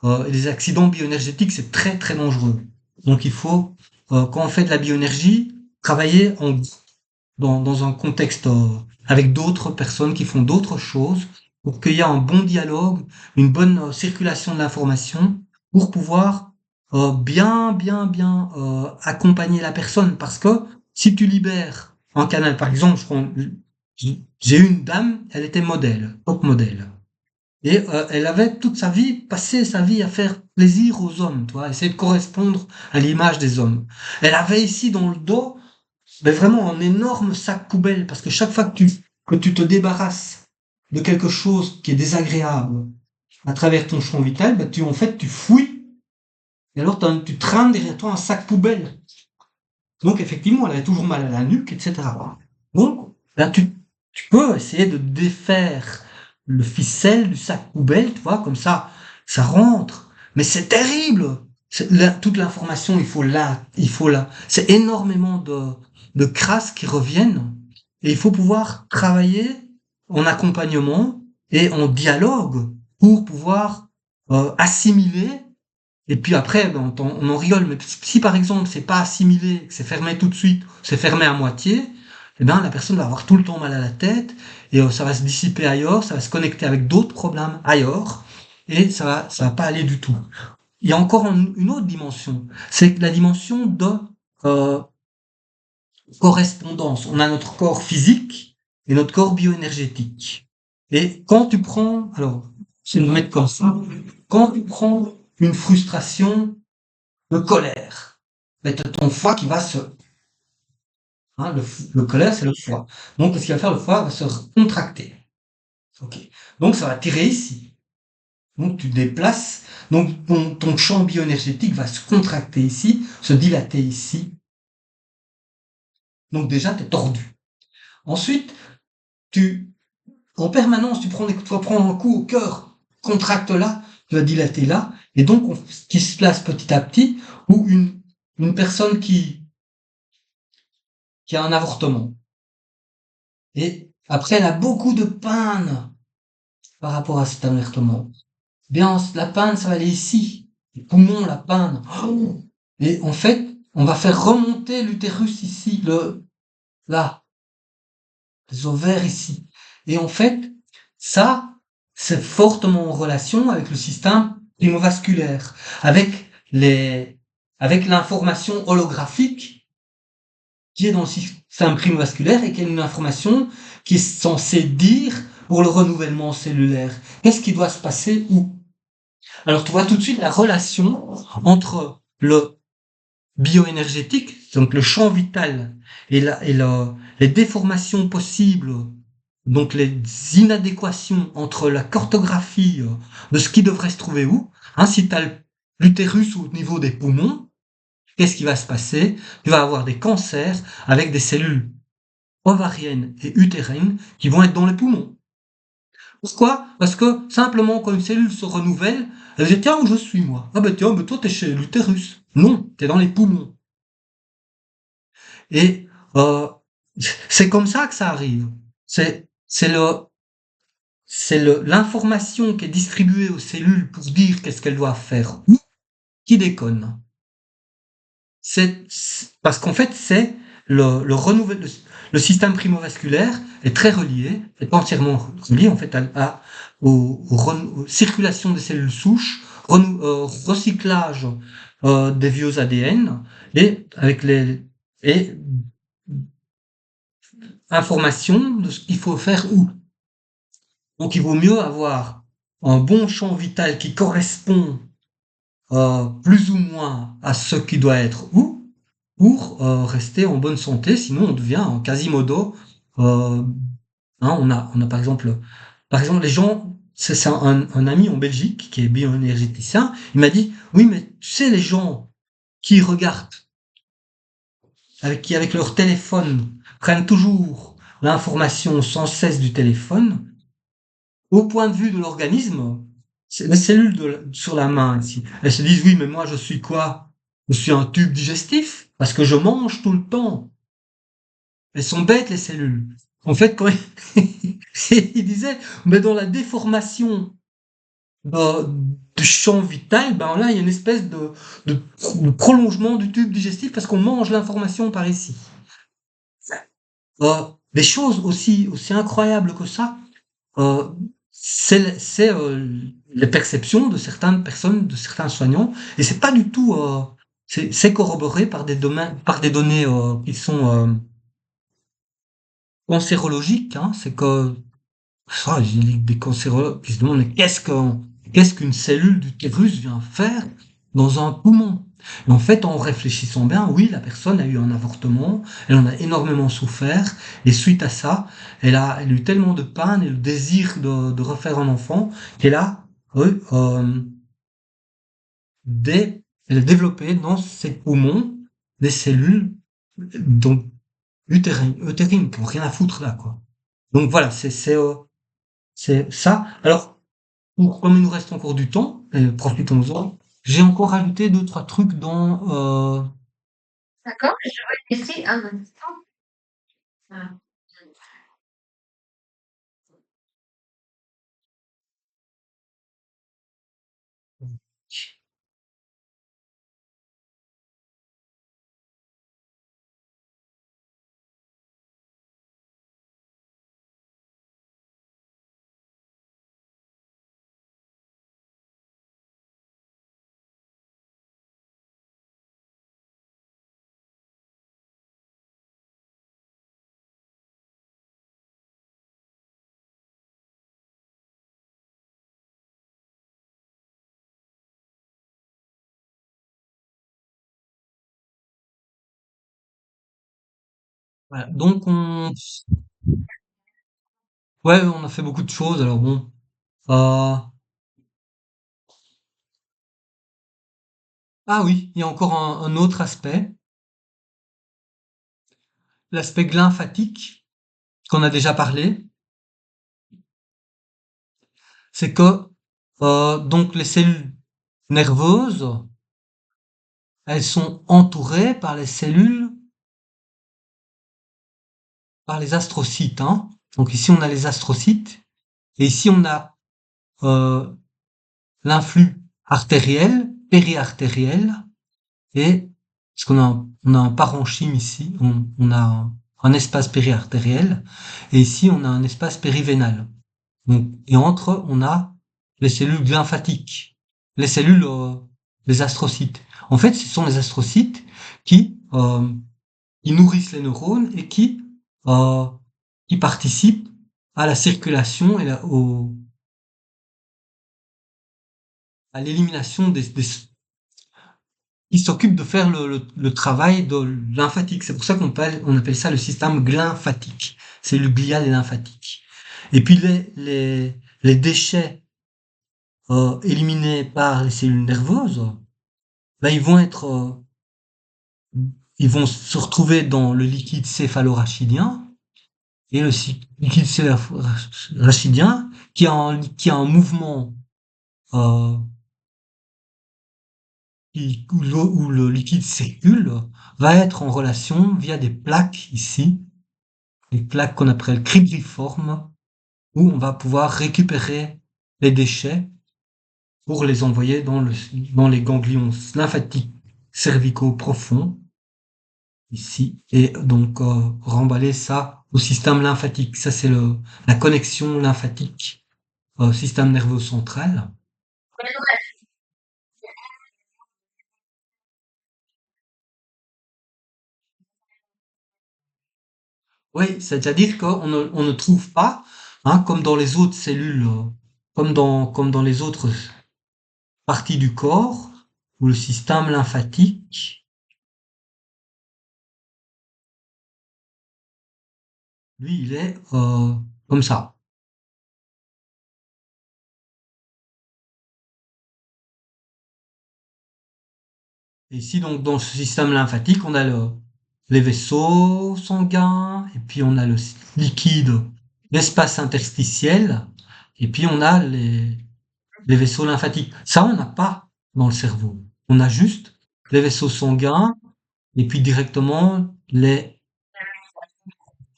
Et les accidents bioénergétiques, c'est très très dangereux. Donc il faut, quand on fait de la bioénergie, travailler dans un contexte avec d'autres personnes qui font d'autres choses pour qu'il y ait un bon dialogue, une bonne circulation de l'information pour pouvoir accompagner la personne. Parce que si tu libères un canal, par exemple, j'ai eu une dame, elle était modèle, top modèle. Et elle avait toute sa vie, passé sa vie à faire plaisir aux hommes, tu vois, essayer de correspondre à l'image des hommes. Elle avait ici dans le dos mais vraiment un énorme sac poubelle, parce que chaque fois que tu te débarrasses de quelque chose qui est désagréable à travers ton champ vital, ben en fait, tu fouilles, et alors tu traînes derrière toi un sac poubelle. Donc, effectivement, elle avait toujours mal à la nuque, etc. Donc, là, tu peux essayer de défaire le ficelle du sac poubelle, tu vois, comme ça rentre. Mais c'est terrible! Toute l'information, il faut là. C'est énormément de crasses qui reviennent. Et il faut pouvoir travailler en accompagnement et en dialogue pour pouvoir assimiler et puis après, ben, on en rigole, mais si par exemple c'est pas assimilé, que c'est fermé tout de suite, c'est fermé à moitié, eh ben la personne va avoir tout le temps mal à la tête et ça va se dissiper ailleurs, ça va se connecter avec d'autres problèmes ailleurs et ça va pas aller du tout. Il y a encore une autre dimension, c'est la dimension de euh, correspondance. On a notre corps physique et notre corps bioénergétique. Et quand tu prends, alors, je vais le mettre comme ça, quand tu prends une frustration de colère, ben, t'as ton foie qui va le colère, c'est le foie. Donc, ce qu'il va faire, le foie va se contracter. Ok. Donc, ça va tirer ici. Donc, tu déplaces. Donc, ton champ bioénergétique va se contracter ici, se dilater ici. Donc, déjà, tu es tordu. Ensuite, en permanence, tu vas prendre un coup au cœur, contracte là, tu vas dilater là. Et donc, ce qui se place petit à petit, ou une personne qui a un avortement. Et après, elle a beaucoup de peine par rapport à cet avortement. Bien, la peine, ça va aller ici. Les poumons, la peine. Et en fait, on va faire remonter l'utérus ici, là, les ovaires ici. Et en fait, ça, c'est fortement en relation avec le système primovasculaire, avec l'information holographique qui est dans le système primovasculaire et qui est une information qui est censée dire pour le renouvellement cellulaire. Qu'est-ce qui doit se passer où? Alors tu vois tout de suite la relation entre bioénergétique, donc le champ vital les déformations possibles, donc les inadéquations entre la cartographie de ce qui devrait se trouver où, hein, si tu as l'utérus au niveau des poumons, qu'est-ce qui va se passer? Tu vas avoir des cancers avec des cellules ovariennes et utérines qui vont être dans les poumons. Pourquoi? Parce que simplement quand une cellule se renouvelle, elle dit tiens où je suis moi? Ah ben tiens, ben toi t'es chez l'utérus. Non, t'es dans les poumons. Et euh, c'est comme ça que ça arrive. C'est c'est le l'information qui est distribuée aux cellules pour dire qu'est-ce qu'elles doivent faire qui déconne. Parce qu'en fait c'est le système primovasculaire est très relié, est entièrement relié en fait aux circulations des cellules souches, recyclage des vieux ADN et avec les et information de ce qu'il faut faire où. Donc il vaut mieux avoir un bon champ vital qui correspond plus ou moins à ce qui doit être où pour rester en bonne santé, sinon on devient un quasimodo. Euh, hein, on a par exemple les gens, c'est un ami en Belgique qui est bioénergéticien, il m'a dit, oui mais tu sais les gens qui regardent, qui avec leur téléphone prennent toujours l'information sans cesse du téléphone, au point de vue de l'organisme, les cellules sur la main ici, elles se disent oui, mais moi je suis quoi? Je suis un tube digestif parce que je mange tout le temps. Elles sont bêtes les cellules. En fait, quand il disait, mais dans la déformation de- du champ vital, ben là il y a une espèce de prolongement du tube digestif parce qu'on mange l'information par ici. Des choses aussi incroyables que ça, euh, c'est les perceptions de certaines personnes, de certains soignants, et c'est pas du tout, c'est corroboré par par des données qui sont cancérologiques. Hein, c'est que ça, il y a des cancérologues qui se demandent mais qu'est-ce qu'une cellule d'utérus vient faire dans un poumon? Et en fait, en réfléchissant bien, oui, la personne a eu un avortement, elle en a énormément souffert, et suite à ça, elle a eu tellement de peine et le désir de refaire un enfant qu'elle a, des, elle a développé dans ses poumons des cellules donc utérines qui n'ont rien à foutre là, quoi. Donc voilà, c'est ça. Alors, comme il nous reste encore du temps, profitons-en. J'ai encore ajouté deux, trois trucs dans... D'accord, je vais laisser un instant. Ah. Voilà. Donc, ouais, on a fait beaucoup de choses. Alors bon, euh, ah oui, il y a encore un autre aspect, l'aspect lymphatique qu'on a déjà parlé. C'est que donc les cellules nerveuses, elles sont entourées par les cellules, par les astrocytes. Hein. Donc ici on a les astrocytes et ici on a euh, l'influx artériel, périartériel et parce on a un parenchyme ici, on a un espace périartériel et ici on a un espace périvénal. Donc, et entre on a les cellules lymphatiques, les cellules, les astrocytes. En fait, ce sont les astrocytes qui nourrissent les neurones et euh, qui participent à la circulation et à l'élimination qui s'occupe de faire le travail de lymphatique. C'est pour ça on appelle ça le système glymphatique. C'est le glial et lymphatique. Et puis les déchets éliminés par les cellules nerveuses, là, ils vont se retrouver dans le liquide céphalorachidien et le liquide céphalorachidien qui a un mouvement euh, où le liquide circule va être en relation via des plaques ici, des plaques qu'on appelle cribriformes, où on va pouvoir récupérer les déchets pour les envoyer dans les ganglions lymphatiques cervicaux profonds, ici, et donc remballer ça au système lymphatique. Ça, c'est la connexion lymphatique au système nerveux central. Oui, c'est-à-dire on ne trouve pas, hein, comme dans les autres cellules, comme dans les autres parties du corps, où le système lymphatique, lui, il est comme ça. Et ici, donc, dans ce système lymphatique, on a les vaisseaux sanguins, et puis on a le liquide, l'espace interstitiel, et puis on a les vaisseaux lymphatiques. Ça, on n'a pas dans le cerveau. On a juste les vaisseaux sanguins, et puis directement, il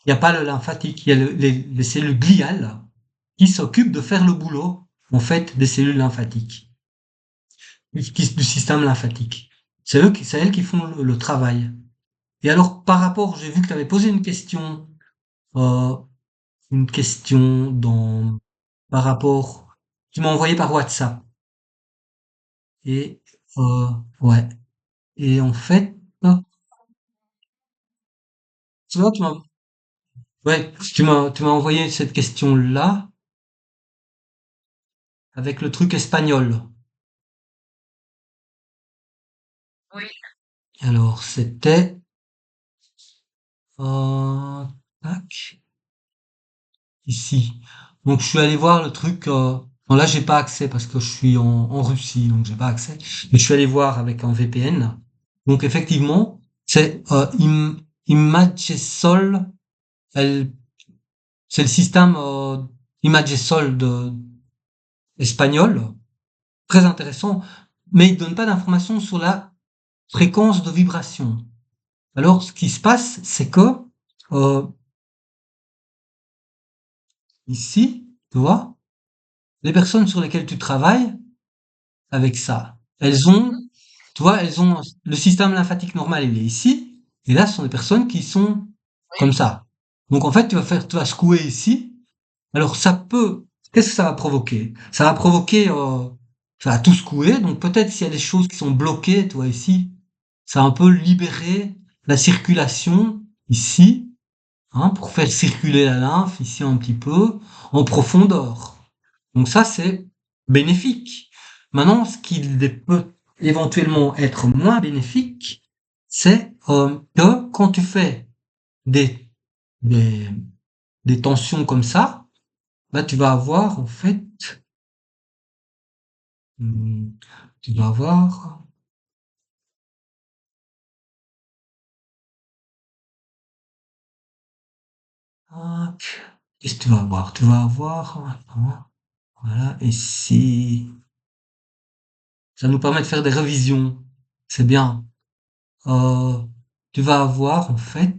n'y a pas le lymphatique, il y a les cellules gliales qui s'occupent de faire le boulot, en fait, des cellules lymphatiques, du système lymphatique. C'est elles qui font le travail. Et alors, par rapport, j'ai vu que tu avais posé euh, une question par rapport, tu m'as envoyé par WhatsApp. Et, ouais. Et en fait, tu vois, ouais, tu m'as envoyé cette question-là avec le truc espagnol. Oui. Alors, c'était, euh, tac, ici. Donc, je suis allé voir le truc, bon, là, j'ai pas accès parce que je suis en Russie, donc j'ai pas accès. Mais je suis allé voir avec un VPN. Donc, effectivement, c'est, Imagesol, elle, c'est le système, Imagesol espagnol. Très intéressant. Mais il donne pas d'informations sur la fréquence de vibration. Alors, ce qui se passe, c'est que, euh, ici, tu vois, les personnes sur lesquelles tu travailles avec ça, tu vois, elles ont le système lymphatique normal, il est ici, et là, ce sont des personnes qui sont comme ça. Donc, en fait, tu vas secouer ici. Alors, qu'est-ce que ça va provoquer? Ça va provoquer, ça va tout secouer. Donc, peut-être s'il y a des choses qui sont bloquées, tu vois, ici, ça va un peu libérer la circulation ici, hein, pour faire circuler la lymphe ici un petit peu en profondeur. Donc ça, c'est bénéfique. Maintenant, ce qui peut éventuellement être moins bénéfique, c'est que quand tu fais des, des, des tensions comme ça, bah, tu vas avoir en fait, hum, tu vas avoir, ah, qu'est-ce que tu vas avoir? Tu vas avoir, attends, voilà, ici, ça nous permet de faire des révisions. C'est bien. Euh, Tu vas avoir en fait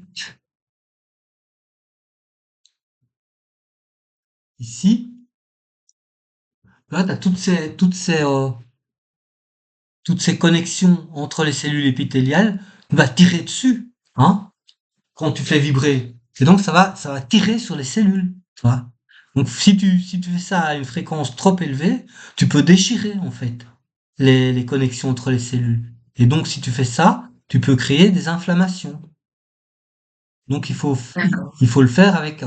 ici, là, tu as toutes ces connexions entre les cellules épithéliales, tu vas tirer dessus, hein, quand tu fais vibrer. Et donc ça va tirer sur les cellules, tu vois. Donc si tu fais ça à une fréquence trop élevée, tu peux déchirer en fait les connexions entre les cellules. Et donc si tu fais ça, tu peux créer des inflammations. Donc il faut le faire avec.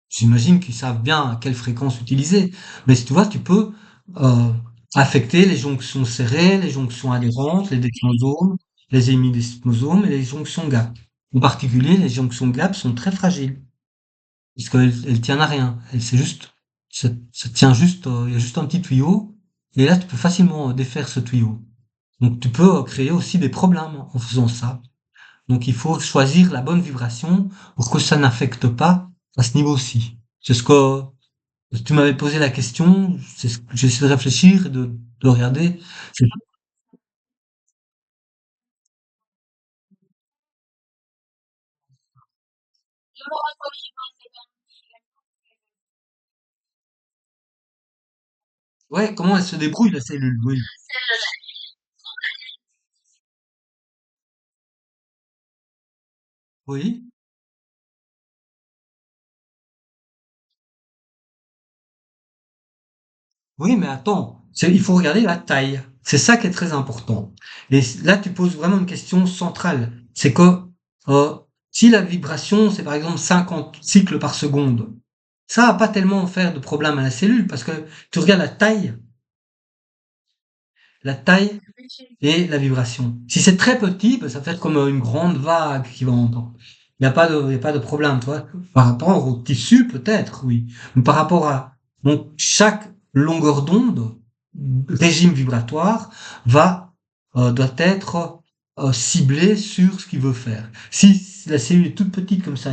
J'imagine qu'ils savent bien à quelle fréquence utiliser. Mais si tu vois, tu peux, euh, affecter les jonctions serrées, les jonctions adhérentes, les desmosomes, les hémidesmosomes et les jonctions GAP. En particulier, les jonctions GAP sont très fragiles, parce qu'elles tiennent à rien. C'est juste, ça tient juste, il y a juste un petit tuyau, et là, tu peux facilement défaire ce tuyau. Donc, tu peux créer aussi des problèmes en faisant ça. Donc, il faut choisir la bonne vibration pour que ça n'affecte pas à ce niveau-ci. C'est ce que tu m'avais posé la question, c'est ce que j'essaie de réfléchir et de regarder. C'est- Ouais, comment elle se débrouille, la cellule, oui. Oui, oui, mais attends, il faut regarder la taille. C'est ça qui est très important. Et là, tu poses vraiment une question centrale. C'est que euh, si la vibration, c'est par exemple 50 cycles par seconde, ça va pas tellement faire de problème à la cellule parce que tu regardes la taille et la vibration. Si c'est très petit, ben, ça fait comme une grande vague qui va entendre. Il y a pas de problème, toi. Par rapport au tissu, peut-être, oui. Mais par rapport à, donc, chaque longueur d'onde, régime vibratoire, doit être, ciblé sur ce qu'il veut faire. Si la cellule est toute petite comme ça,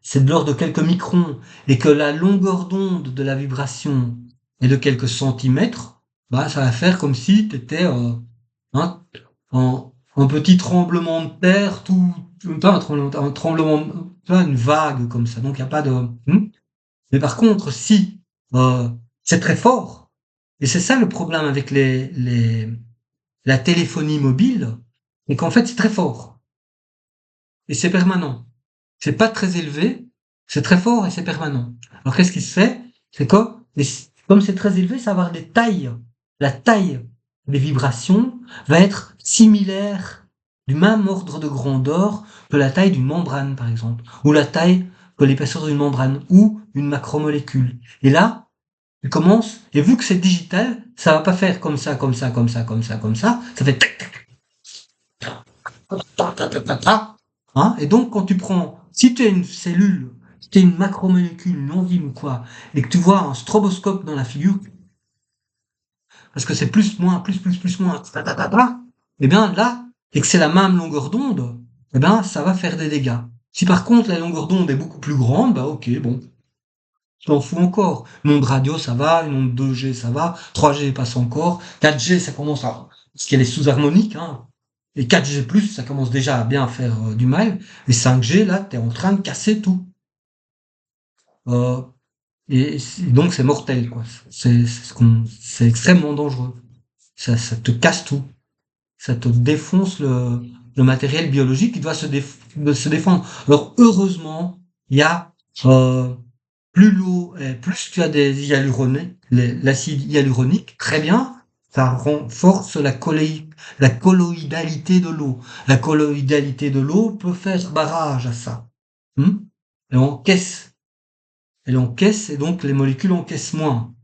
c'est de l'ordre de quelques microns, et que la longueur d'onde de la vibration est de quelques centimètres, bah, ça va faire comme si tu étais, hein, en petit tremblement de terre, pas un tremblement, pas une vague comme ça. Donc il y a pas de. Mais par contre, si c'est très fort, et c'est ça le problème avec la téléphonie mobile, c'est qu'en fait c'est très fort et c'est permanent. C'est pas très élevé, c'est très fort et c'est permanent. Alors qu'est-ce qui se fait? C'est que, comme c'est très élevé, ça va avoir des tailles. La taille des vibrations va être similaire, du même ordre de grandeur que la taille d'une membrane, par exemple, ou la taille que l'épaisseur d'une membrane, ou une macromolécule. Et là, tu commences, et vu que c'est digital, ça va pas faire comme ça, comme ça, comme ça, comme ça, comme ça fait tac, tac, tac, tac, tac, tac. Hein? Et donc, quand tu prends, si tu es une cellule, si tu es une macromolécule, une enzyme ou quoi, et que tu vois un stroboscope dans la figure, parce que c'est plus, moins, plus, moins, ta, ta, ta, ta, eh bien là, et que c'est la même longueur d'onde, eh bien ça va faire des dégâts. Si par contre la longueur d'onde est beaucoup plus grande, bah ok, bon, je m'en fous encore. Une onde radio, ça va, une onde 2G, ça va, 3G passe encore, 4G, ça commence à... Parce qu'elle est sous-harmonique, hein. Et 4G+, ça commence déjà à bien faire du mal. Et 5G, là, t'es en train de casser tout. Euh, donc c'est mortel, quoi. C'est extrêmement dangereux. Ça te casse tout. Ça te défonce le matériel biologique qui doit de se défendre. Alors heureusement, il y a plus l'eau, plus tu as des hyaluronés, l'acide hyaluronique, très bien, ça renforce la colloïdalité de l'eau. La colloïdalité de l'eau peut faire barrage à ça. Hmm. Elle encaisse, elle encaisse et donc les molécules encaissent moins.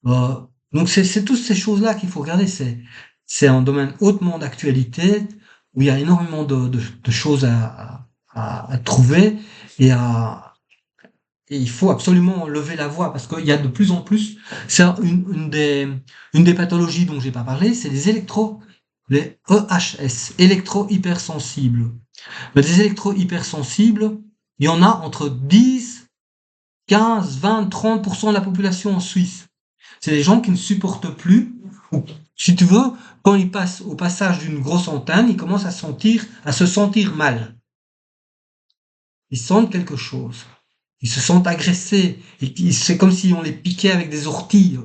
Euh, donc c'est toutes ces choses-là qu'il faut regarder. C'est un domaine hautement d'actualité où il y a énormément de choses à trouver et et il faut absolument lever la voix parce qu'il y a de plus en plus. C'est une des pathologies dont j'ai pas parlé, c'est les EHS, électro-hypersensibles. Mais des électro-hypersensibles, il y en a entre 10, 15, 20, 30% de la population en Suisse. C'est des gens qui ne supportent plus, ou si tu veux, quand ils passent au passage d'une grosse antenne, ils commencent à se sentir mal. Ils sentent quelque chose. Ils se sentent agressés. C'est comme si on les piquait avec des orties.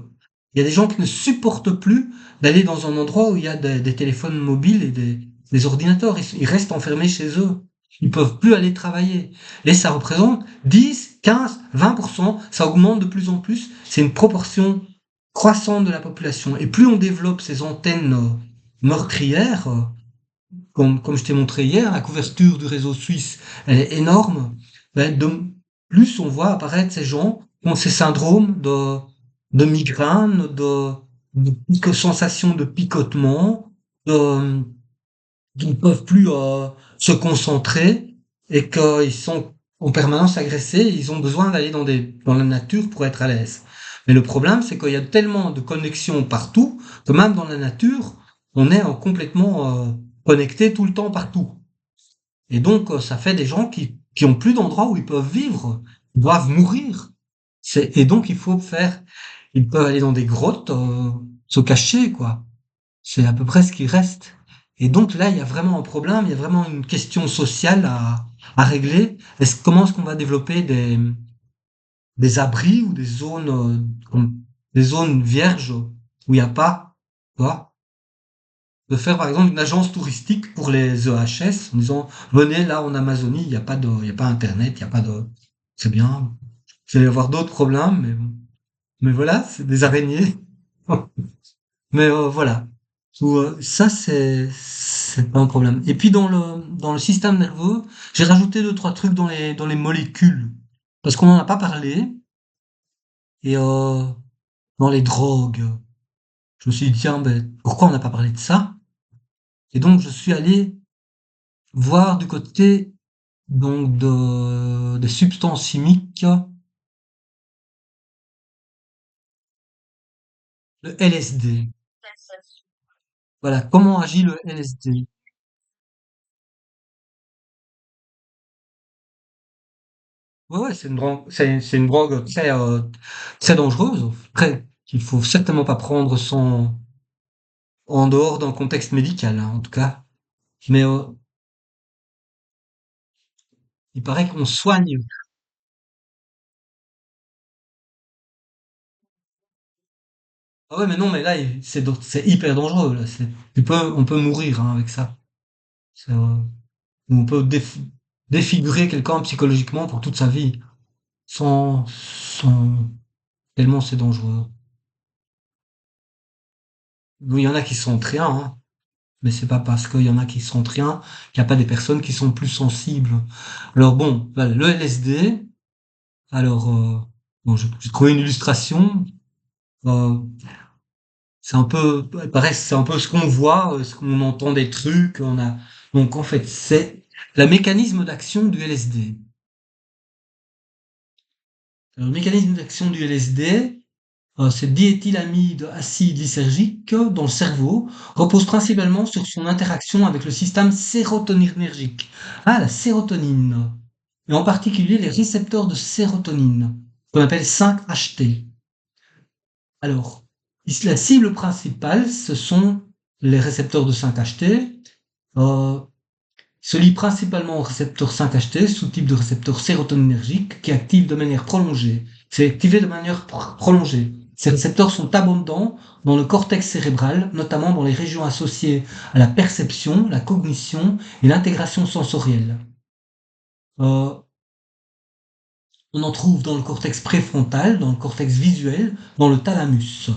Il y a des gens qui ne supportent plus d'aller dans un endroit où il y a des téléphones mobiles et des ordinateurs. Ils restent enfermés chez eux. Ils peuvent plus aller travailler. Et ça représente 10, 15, 20%. Ça augmente de plus en plus. C'est une proportion croissante de la population. Et plus on développe ces antennes meurtrières, comme je t'ai montré hier, la couverture du réseau suisse, elle est énorme. Ben, de plus on voit apparaître ces gens qui ont ces syndromes de migraine, sensation de picotement, de, qu'ils ne peuvent plus se concentrer et qu'ils sont en permanence agressés. Et ils ont besoin d'aller dans la nature pour être à l'aise. Mais le problème, c'est qu'il y a tellement de connexions partout que même dans la nature, on est complètement connecté tout le temps partout. Et donc, ça fait des gens qui ont plus d'endroits où ils peuvent vivre, ils doivent mourir. Et donc, ils peuvent aller dans des grottes, se cacher, quoi. C'est à peu près ce qui reste. Et donc là, il y a vraiment un problème, il y a vraiment une question sociale à régler. Comment est-ce qu'on va développer des abris ou des zones vierges où il n'y a pas, tu vois? De faire par exemple une agence touristique pour les EHS en disant venez là en Amazonie, il y a pas Internet, il y a pas de, c'est bien. Vous allez avoir d'autres problèmes, mais voilà, c'est des araignées. Mais voilà. Ça, c'est pas un problème. Et puis dans le système nerveux, j'ai rajouté deux, trois trucs dans les molécules. Parce qu'on en a pas parlé. Et dans les drogues, je me suis dit, tiens, ben, pourquoi on n'a pas parlé de ça? Et donc, je suis allé voir du côté des substances chimiques, le LSD. Voilà, comment agit le LSD? Ouais, ouais, c'est une drogue très dangereuse, qu'il faut certainement pas prendre en dehors d'un contexte médical, hein, en tout cas. Mais il paraît qu'on soigne. Ah ouais, mais non, mais là, c'est hyper dangereux, là. On peut mourir, hein, avec ça. On peut défigurer quelqu'un psychologiquement pour toute sa vie, tellement c'est dangereux. Il y en a qui sont rien, hein. Mais c'est pas parce qu'il y en a qui sont rien qu'il n'y a pas des personnes qui sont plus sensibles. Alors bon, voilà, le LSD, alors bon, j'ai trouvé une illustration. euh, c'est un peu, pareil, c'est un peu ce qu'on voit, ce qu'on entend des trucs. Donc en fait, c'est le mécanisme d'action du LSD. Alors, le mécanisme d'action du LSD, cette diéthylamide acide lysergique dans le cerveau repose principalement sur son interaction avec le système sérotoninergique. Ah, la sérotonine. Et en particulier les récepteurs de sérotonine, qu'on appelle 5-HT. Alors, ici, la cible principale, ce sont les récepteurs de 5-HT. Euh, se lie principalement au récepteur 5-HT, sous-type de récepteur sérotoninergique, qui active de manière prolongée. C'est activé de manière prolongée. Ces récepteurs sont abondants dans le cortex cérébral, notamment dans les régions associées à la perception, la cognition et l'intégration sensorielle. Euh, on en trouve dans le cortex préfrontal, dans le cortex visuel, dans le thalamus.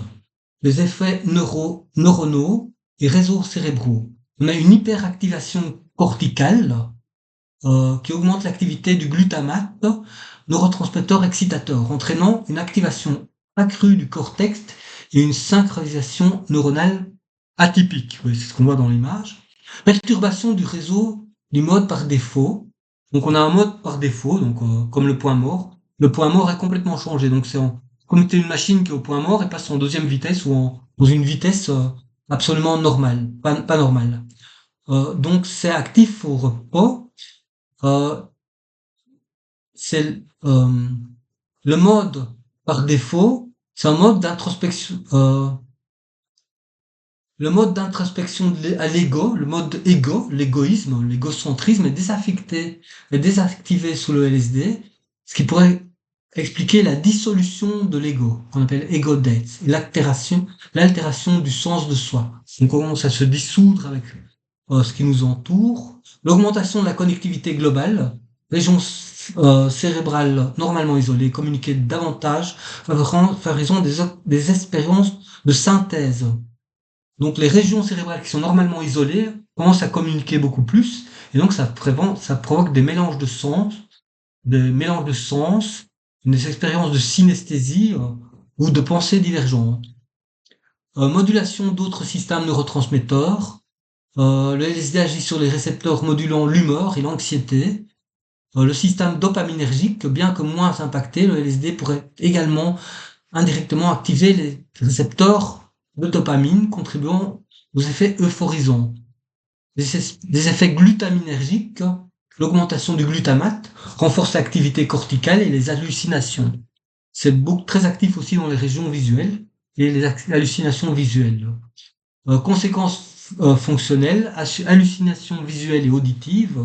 Les effets neuronaux et réseaux cérébraux. On a une hyperactivation corticale qui augmente l'activité du glutamate, neurotransmetteur excitateur, entraînant une activation accrue du cortex et une synchronisation neuronale atypique. Oui, c'est ce qu'on voit dans l'image. Perturbation du réseau du mode par défaut. Donc on a un mode par défaut, donc comme le point mort. Le point mort est complètement changé. Donc comme une machine qui est au point mort et passe en deuxième vitesse dans une vitesse absolument normale, pas normale. Donc c'est actif au repos. Euh, c'est le mode par défaut, c'est un mode d'introspection. Le mode d'introspection à l'ego, le mode égo, l'égoïsme, l'égocentrisme est désactivé sous le LSD, ce qui pourrait expliquer la dissolution de l'ego, qu'on appelle ego death, et l'altération du sens de soi. On commence à se dissoudre avec ce qui nous entoure, l'augmentation de la connectivité globale, régions cérébrales normalement isolées communiquer davantage, favorisant des expériences de synthèse. Donc les régions cérébrales qui sont normalement isolées commencent à communiquer beaucoup plus, et donc ça provoque des mélanges de sens, des expériences de synesthésie ou de pensée divergente. Modulation d'autres systèmes neurotransmetteurs. Le LSD agit sur les récepteurs modulant l'humeur et l'anxiété. Le système dopaminergique, bien que moins impacté, le LSD pourrait également indirectement activer les récepteurs de dopamine, contribuant aux effets euphorisants. Des effets glutaminergiques, l'augmentation du glutamate renforce l'activité corticale et les hallucinations. C'est beaucoup très actif aussi dans les régions visuelles et les hallucinations visuelles. Conséquences fonctionnelles, hallucinations visuelles et auditives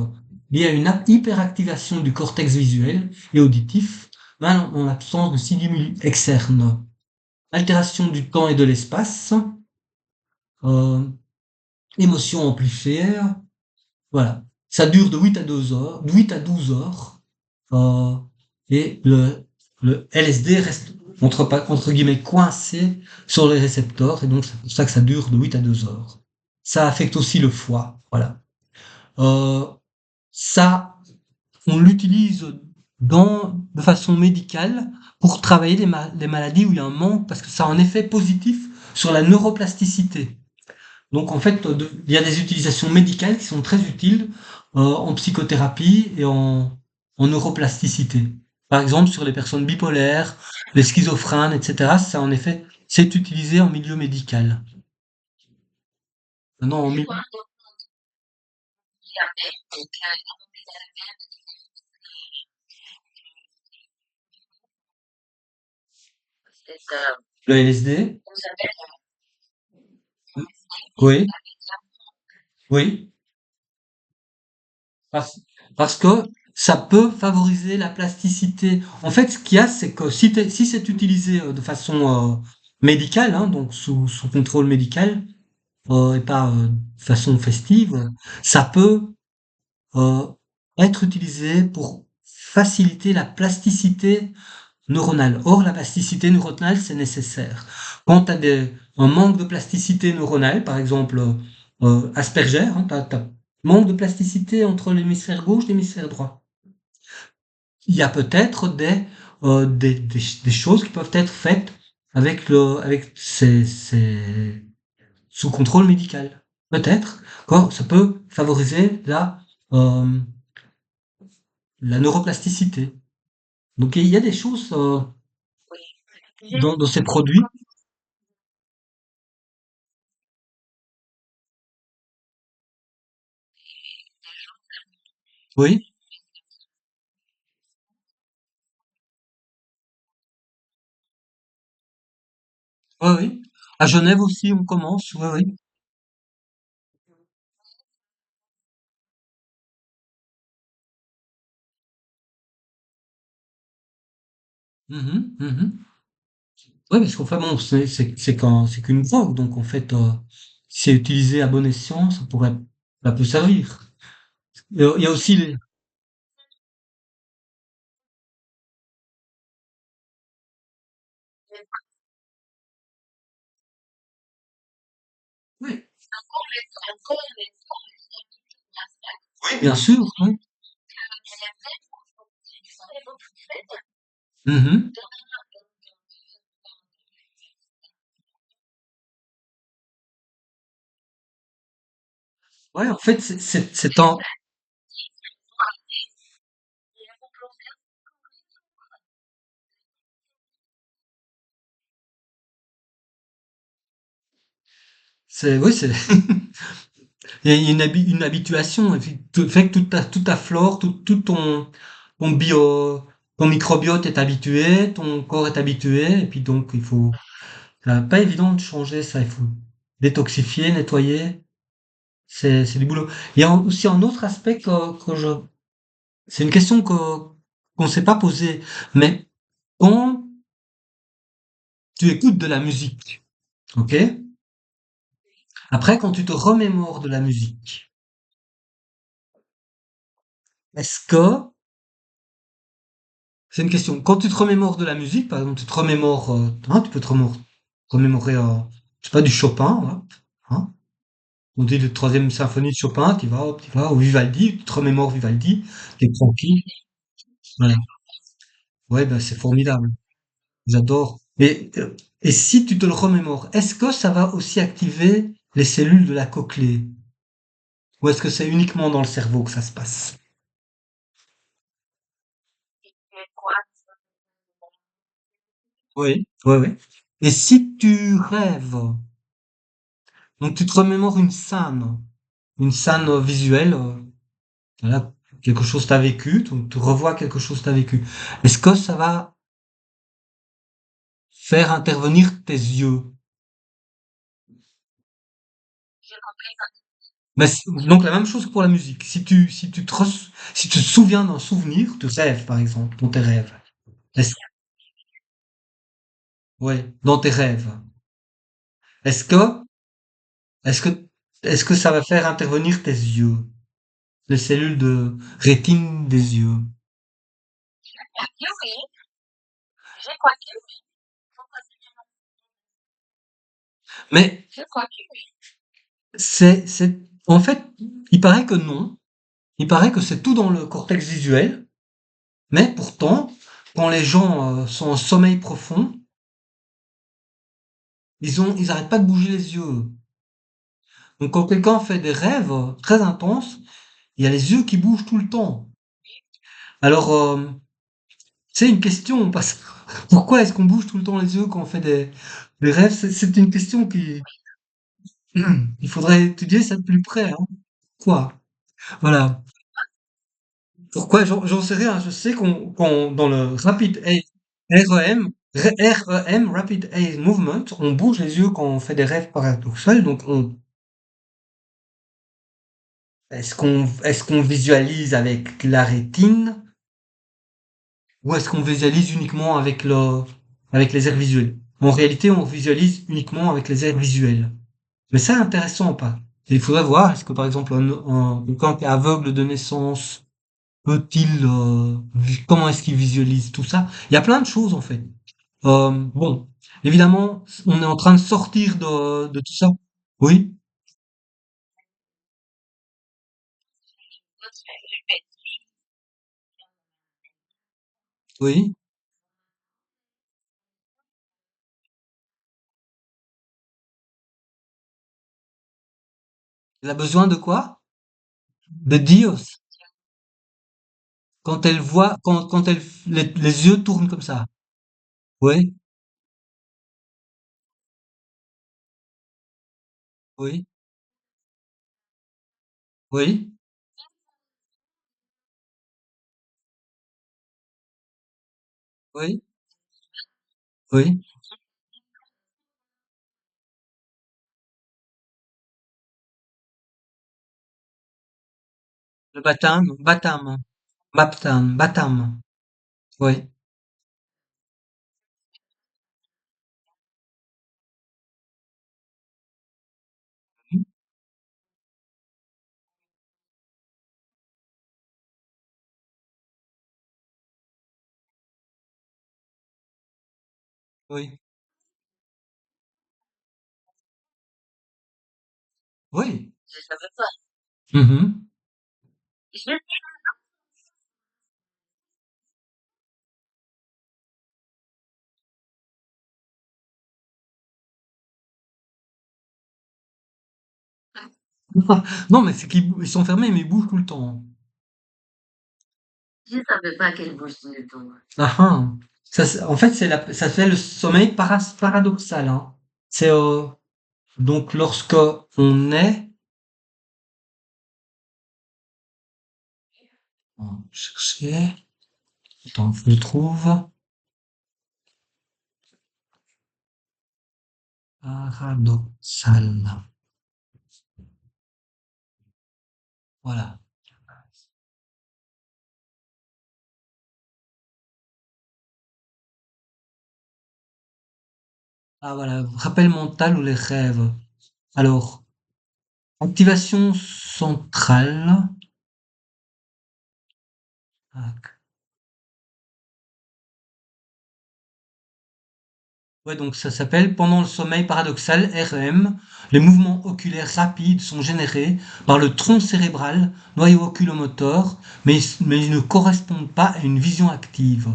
liées à une hyperactivation du cortex visuel et auditif, même en l'absence de stimuli externes. Altération du temps et de l'espace, euh, émotions amplifiées, voilà. Ça dure de 8 à 2 heures, de 8 à 12 heures, euh, et le LSD reste entre guillemets coincé sur les récepteurs, et donc c'est pour ça que ça dure de 8 à 2 heures. Ça affecte aussi le foie, voilà. Euh, ça, on l'utilise de façon médicale pour travailler les maladies où il y a un manque, parce que ça a un effet positif sur la neuroplasticité. Donc en fait, il y a des utilisations médicales qui sont très utiles en psychothérapie et en neuroplasticité. Par exemple, sur les personnes bipolaires, les schizophrènes, etc. Ça, en effet, c'est utilisé en milieu médical. Non, en milieu... Le LSD? Oui, oui. Parce, parce que ça peut favoriser la plasticité. En fait, ce qu'il y a, c'est que si c'est utilisé de façon médicale, hein, donc sous contrôle médical, et pas de façon festive, ça peut euh, être utilisé pour faciliter la plasticité neuronale. Or, la plasticité neuronale, c'est nécessaire. Quand tu as un manque de plasticité neuronale, par exemple Asperger, hein, t'as manque de plasticité entre l'hémisphère gauche et l'hémisphère droit. Il y a peut-être des choses qui peuvent être faites avec ces sous contrôle médical. Peut-être que ça peut favoriser euh, la neuroplasticité. Donc il y a des choses dans ces produits. Oui, oui, oui. À Genève aussi, on commence. Oui, oui. Mhm, mhm. Oui, parce qu'en fait, bon, c'est qu'une drogue, donc en fait, si c'est utilisé à bon escient, ça peut servir. Il y a aussi les. Oui, oui, bien sûr. Oui. Mhm. Ouais, en fait, c'est en, oui, c'est, il y a une habituation, et puis fait que toute ta flore, tout ton ton microbiote est habitué, ton corps est habitué, et puis donc c'est pas évident de changer ça, il faut détoxifier, nettoyer, c'est du boulot. Il y a aussi un autre aspect c'est une question qu'on s'est pas posée, mais quand tu écoutes de la musique, ok? Après, quand tu te remémores de la musique, est-ce que c'est une question. Quand tu te remémores de la musique, par exemple, tu te remémores, hein, tu peux remémorer, je sais pas, du Chopin, hop, hein. On dit le troisième symphonie de Chopin, tu vas, ou Vivaldi, tu te remémores Vivaldi, t'es tranquille, voilà. Ouais, ben, c'est formidable. J'adore. Et si tu te le remémores, est-ce que ça va aussi activer les cellules de la cochlée? Ou est-ce que c'est uniquement dans le cerveau que ça se passe? Oui, oui, oui. Et si tu rêves, donc tu te remémores une scène visuelle, voilà, quelque chose que tu as vécu, tu revois quelque chose que tu as vécu. Est-ce que ça va faire intervenir tes yeux? Donc la même chose que pour la musique. Si tu te souviens d'un souvenir, tu rêves par exemple, dans tes rêves. Est-ce, ouais, dans tes rêves. Est-ce que, est-ce que, est-ce que ça va faire intervenir tes yeux, les cellules de rétine des yeux? Mais en fait, il paraît que non. Il paraît que c'est tout dans le cortex visuel, mais pourtant, quand les gens sont en sommeil profond, ils arrêtent pas de bouger les yeux. Donc quand quelqu'un fait des rêves très intenses, il y a les yeux qui bougent tout le temps. Alors, c'est une question, parce pourquoi est-ce qu'on bouge tout le temps les yeux quand on fait des rêves? C'est une question qui, il faudrait étudier ça de plus près, hein. Quoi? Voilà. Pourquoi? J'en sais rien. Je sais dans le Rapid Eye, REM, REM, Rapid Eye Movement, on bouge les yeux quand on fait des rêves paradoxaux. Donc, est-ce qu'on visualise avec la rétine ou est-ce qu'on visualise uniquement avec les aires visuelles? En réalité, on visualise uniquement avec les aires visuelles. Mais c'est intéressant ou pas? Et il faudrait voir, est-ce que par exemple, quelqu'un qui est aveugle de naissance, peut-il, comment est-ce qu'il visualise tout ça? Il y a plein de choses en fait. Bon, évidemment, on est en train de sortir de tout ça. Oui, oui. Elle a besoin de quoi? De Dios. Quand elle voit, quand elle, les yeux tournent comme ça. Oui, oui, oui, oui, oui. Le baptême. Oui, oui, oui. Mhm. Non, mais c'est ils sont fermés, mais ils bougent tout le temps. Ah, ah. En fait, ça fait le sommeil paradoxal, hein. C'est donc lorsque on est, chercher, attends, faut que je trouve paradoxal. Voilà. Ah voilà, rappel mental ou les rêves. Alors, activation centrale. Tac. Ouais, donc ça s'appelle pendant le sommeil paradoxal, REM. Les mouvements oculaires rapides sont générés par le tronc cérébral, noyau oculomoteur, mais ils ne correspondent pas à une vision active.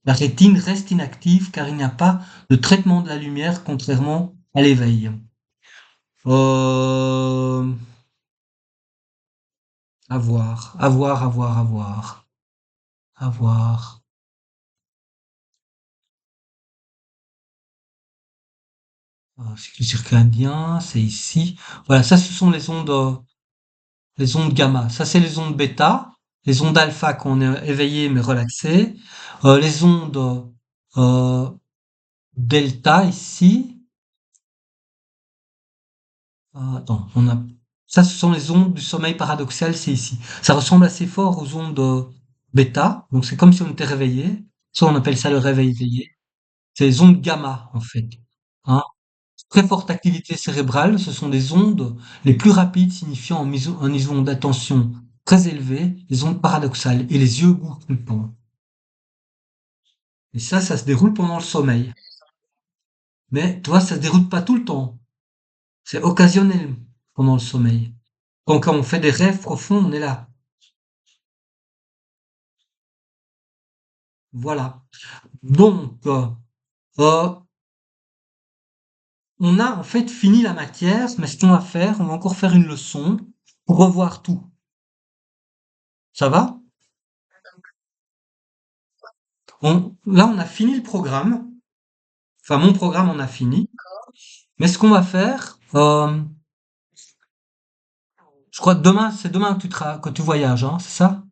La rétine reste inactive car il n'y a pas de traitement de la lumière contrairement à l'éveil. Euh, à voir, à voir, à voir, à voir, à voir. Cycle circadien, c'est ici. Voilà, ça ce sont les ondes gamma. Ça c'est les ondes bêta, les ondes alpha qu'on est éveillé mais relaxé. Les ondes euh, delta ici. Attends, ça ce sont les ondes du sommeil paradoxal, c'est ici. Ça ressemble assez fort aux ondes bêta, donc c'est comme si on était réveillé. Ça on appelle ça le réveil éveillé. C'est les ondes gamma en fait. Hein. Très forte activité cérébrale, ce sont des ondes les plus rapides signifiant un niveau d'attention très élevé, les ondes paradoxales, et les yeux bougent tout le temps. Et ça se déroule pendant le sommeil. Mais toi, ça se déroule pas tout le temps. C'est occasionnel pendant le sommeil. Quand on fait des rêves profonds, on est là. Voilà. Donc, euh, on a en fait fini la matière, mais ce qu'on va faire, on va encore faire une leçon pour revoir tout. Ça va? Là, on a fini le programme. Enfin, mon programme, on a fini. Mais ce qu'on va faire, je crois que demain, c'est demain que tu voyages, hein, c'est ça?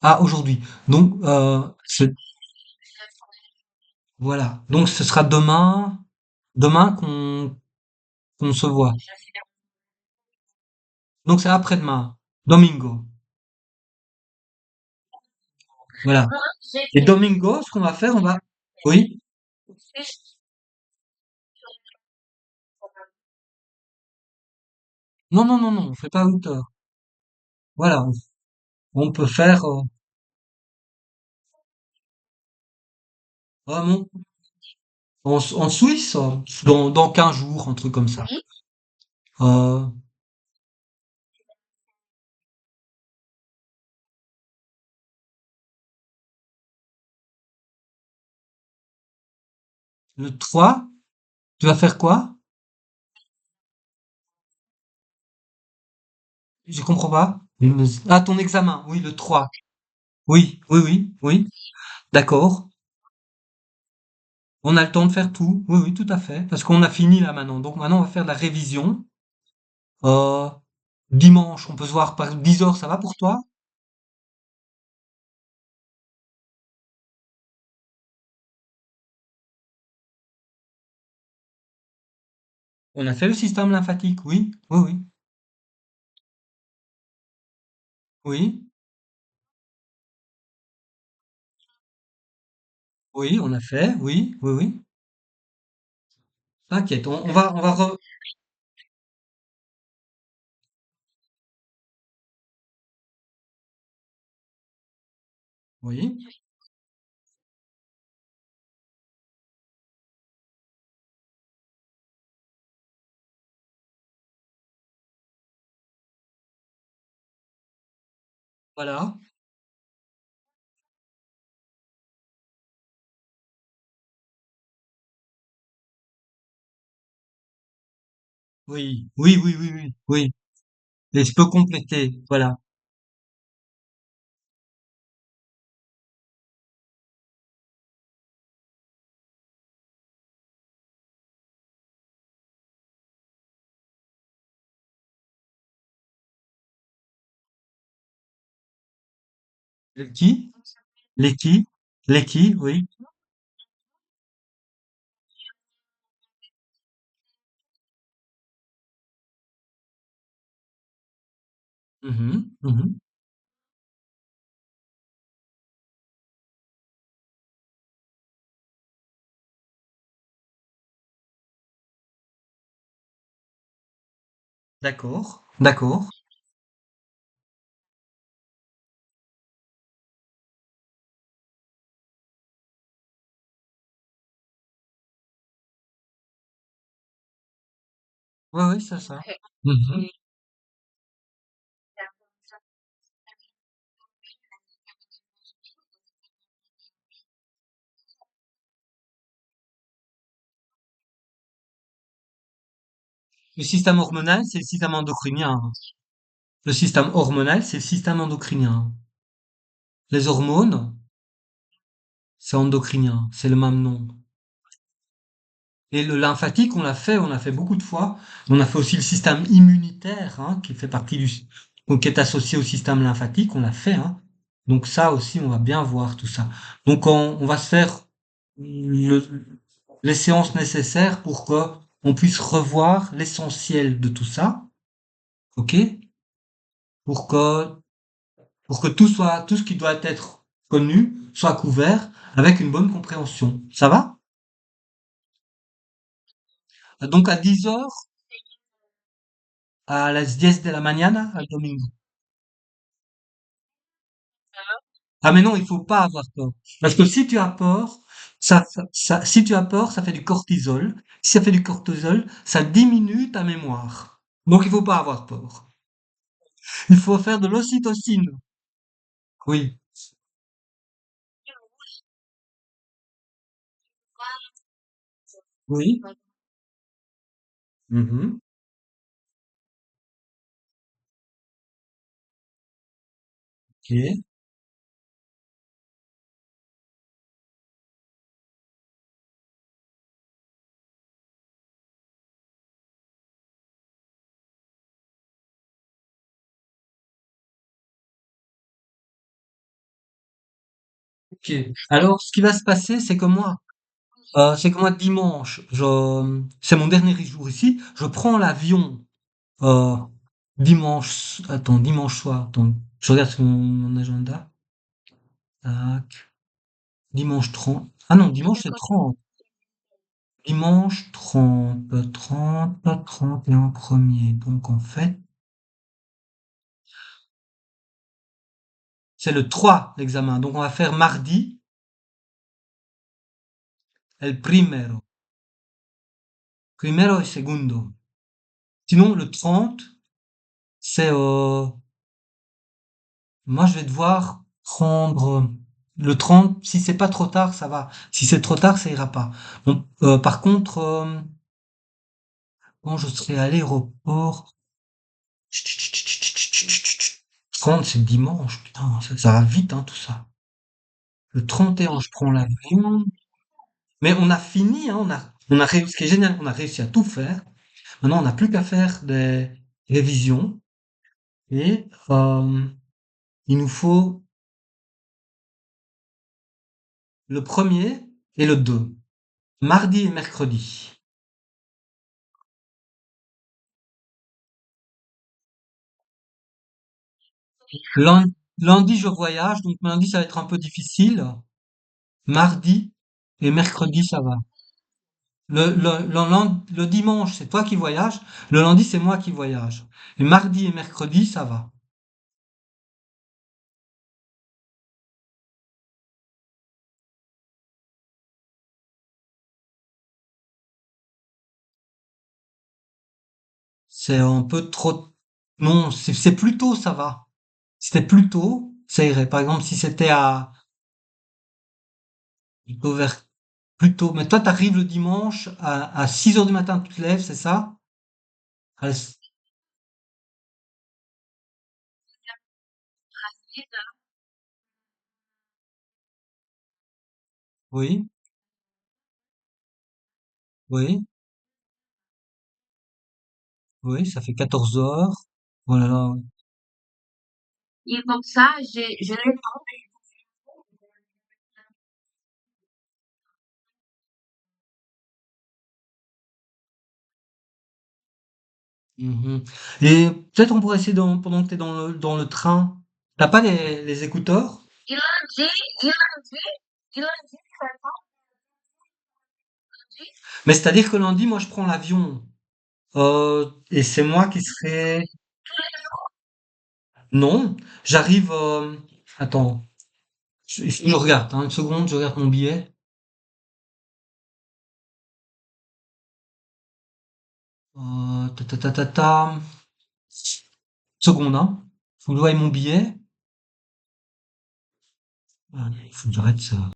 Ah, aujourd'hui. Donc, voilà. Donc, ce sera demain qu'on se voit. Donc, c'est après-demain. Domingo. Voilà. Et Domingo, ce qu'on va faire, oui? Non, non, non, non, on fait pas hauteur. Voilà. On peut faire, vraiment, en Suisse, dans 15 jours, un truc comme ça. Euh, le 3, tu vas faire quoi? Je comprends pas. Ah, ton examen, oui, le 3. Oui, oui, oui, oui. D'accord. On a le temps de faire tout. Oui, oui, tout à fait. Parce qu'on a fini là maintenant. Donc maintenant, on va faire de la révision. Euh, dimanche, on peut se voir par 10 heures, ça va pour toi? On a fait le système lymphatique, oui, oui, oui, oui, oui, on a fait, oui, oui, oui. T'inquiète, oui, voilà. Oui, oui, oui, oui, oui, oui. Et je peux compléter, voilà. Les qui? Les qui? Les qui? Oui. Mhm, mhm. D'accord, d'accord. Ouais, ouais, ça. Mhm. Le système hormonal, c'est le système endocrinien, hein. Le système hormonal, c'est le système endocrinien. Les hormones, c'est endocrinien, c'est le même nom. Et le lymphatique, on l'a fait beaucoup de fois. On a fait aussi le système immunitaire, hein, qui fait partie donc qui est associé au système lymphatique, on l'a fait, hein. Donc ça aussi, on va bien voir tout ça. Donc on va se faire les séances nécessaires pour que on puisse revoir l'essentiel de tout ça, ok? Pour que tout ce qui doit être connu soit couvert avec une bonne compréhension. Ça va? Donc à 10 heures, a las 10 de la mañana, al domingo. Ah mais non, il faut pas avoir peur. Parce que si tu as peur, si tu as peur, ça fait du cortisol. Si ça fait du cortisol, ça diminue ta mémoire. Donc il faut pas avoir peur. Il faut faire de l'ocytocine. Oui. Oui. Mhm. Ok. Ok. Alors, ce qui va se passer, c'est que moi dimanche, c'est mon dernier jour ici. Je prends l'avion euh, dimanche soir. Attends, je regarde sur mon agenda. Tac. Dimanche 30. Ah non, dimanche c'est 30. Dimanche 30, 1er. Donc en fait, c'est le 3 l'examen. Donc on va faire mardi, el primero. Primero et segundo. Sinon, le 30, c'est... moi, je vais devoir prendre le 30. Si c'est pas trop tard, ça va. Si c'est trop tard, ça ira pas. Bon, par contre, quand je serai à l'aéroport... 30, c'est dimanche. Putain, ça va vite, hein, tout ça. Le 31, je prends l'avion. Mais on a fini, hein, on a réussi, ce qui est génial, on a réussi à tout faire. Maintenant, on n'a plus qu'à faire des révisions et il nous faut le premier et le 2, mardi et mercredi. Lundi, je voyage, donc lundi, ça va être un peu difficile. Mardi et mercredi, ça va. Le dimanche, c'est toi qui voyages. Le lundi, c'est moi qui voyage. Et mardi et mercredi, ça va. C'est un peu trop... Non, c'est plus tôt, ça va. Si c'était plus tôt, ça irait. Par exemple, si c'était plutôt vers plus tôt. Mais toi, t'arrives le dimanche à 6 heures du matin, tu te lèves, c'est ça? À Oui, oui, oui, ça fait 14 heures. Voilà. Et comme ça, je l'ai Mhm. Et peut-être on pourrait essayer pendant que tu es dans le train. T'as pas les écouteurs? il a dit, il a dit, il a dit, Mais c'est-à-dire que lundi, moi, je prends l'avion. Et c'est moi qui serai... Non, j'arrive... attends, je regarde, hein, une seconde, je regarde mon billet. Ta, ta, ta, ta, ta. Seconde, hein. Faut que je voie mon billet. Ah, il faut que j'arrête ça.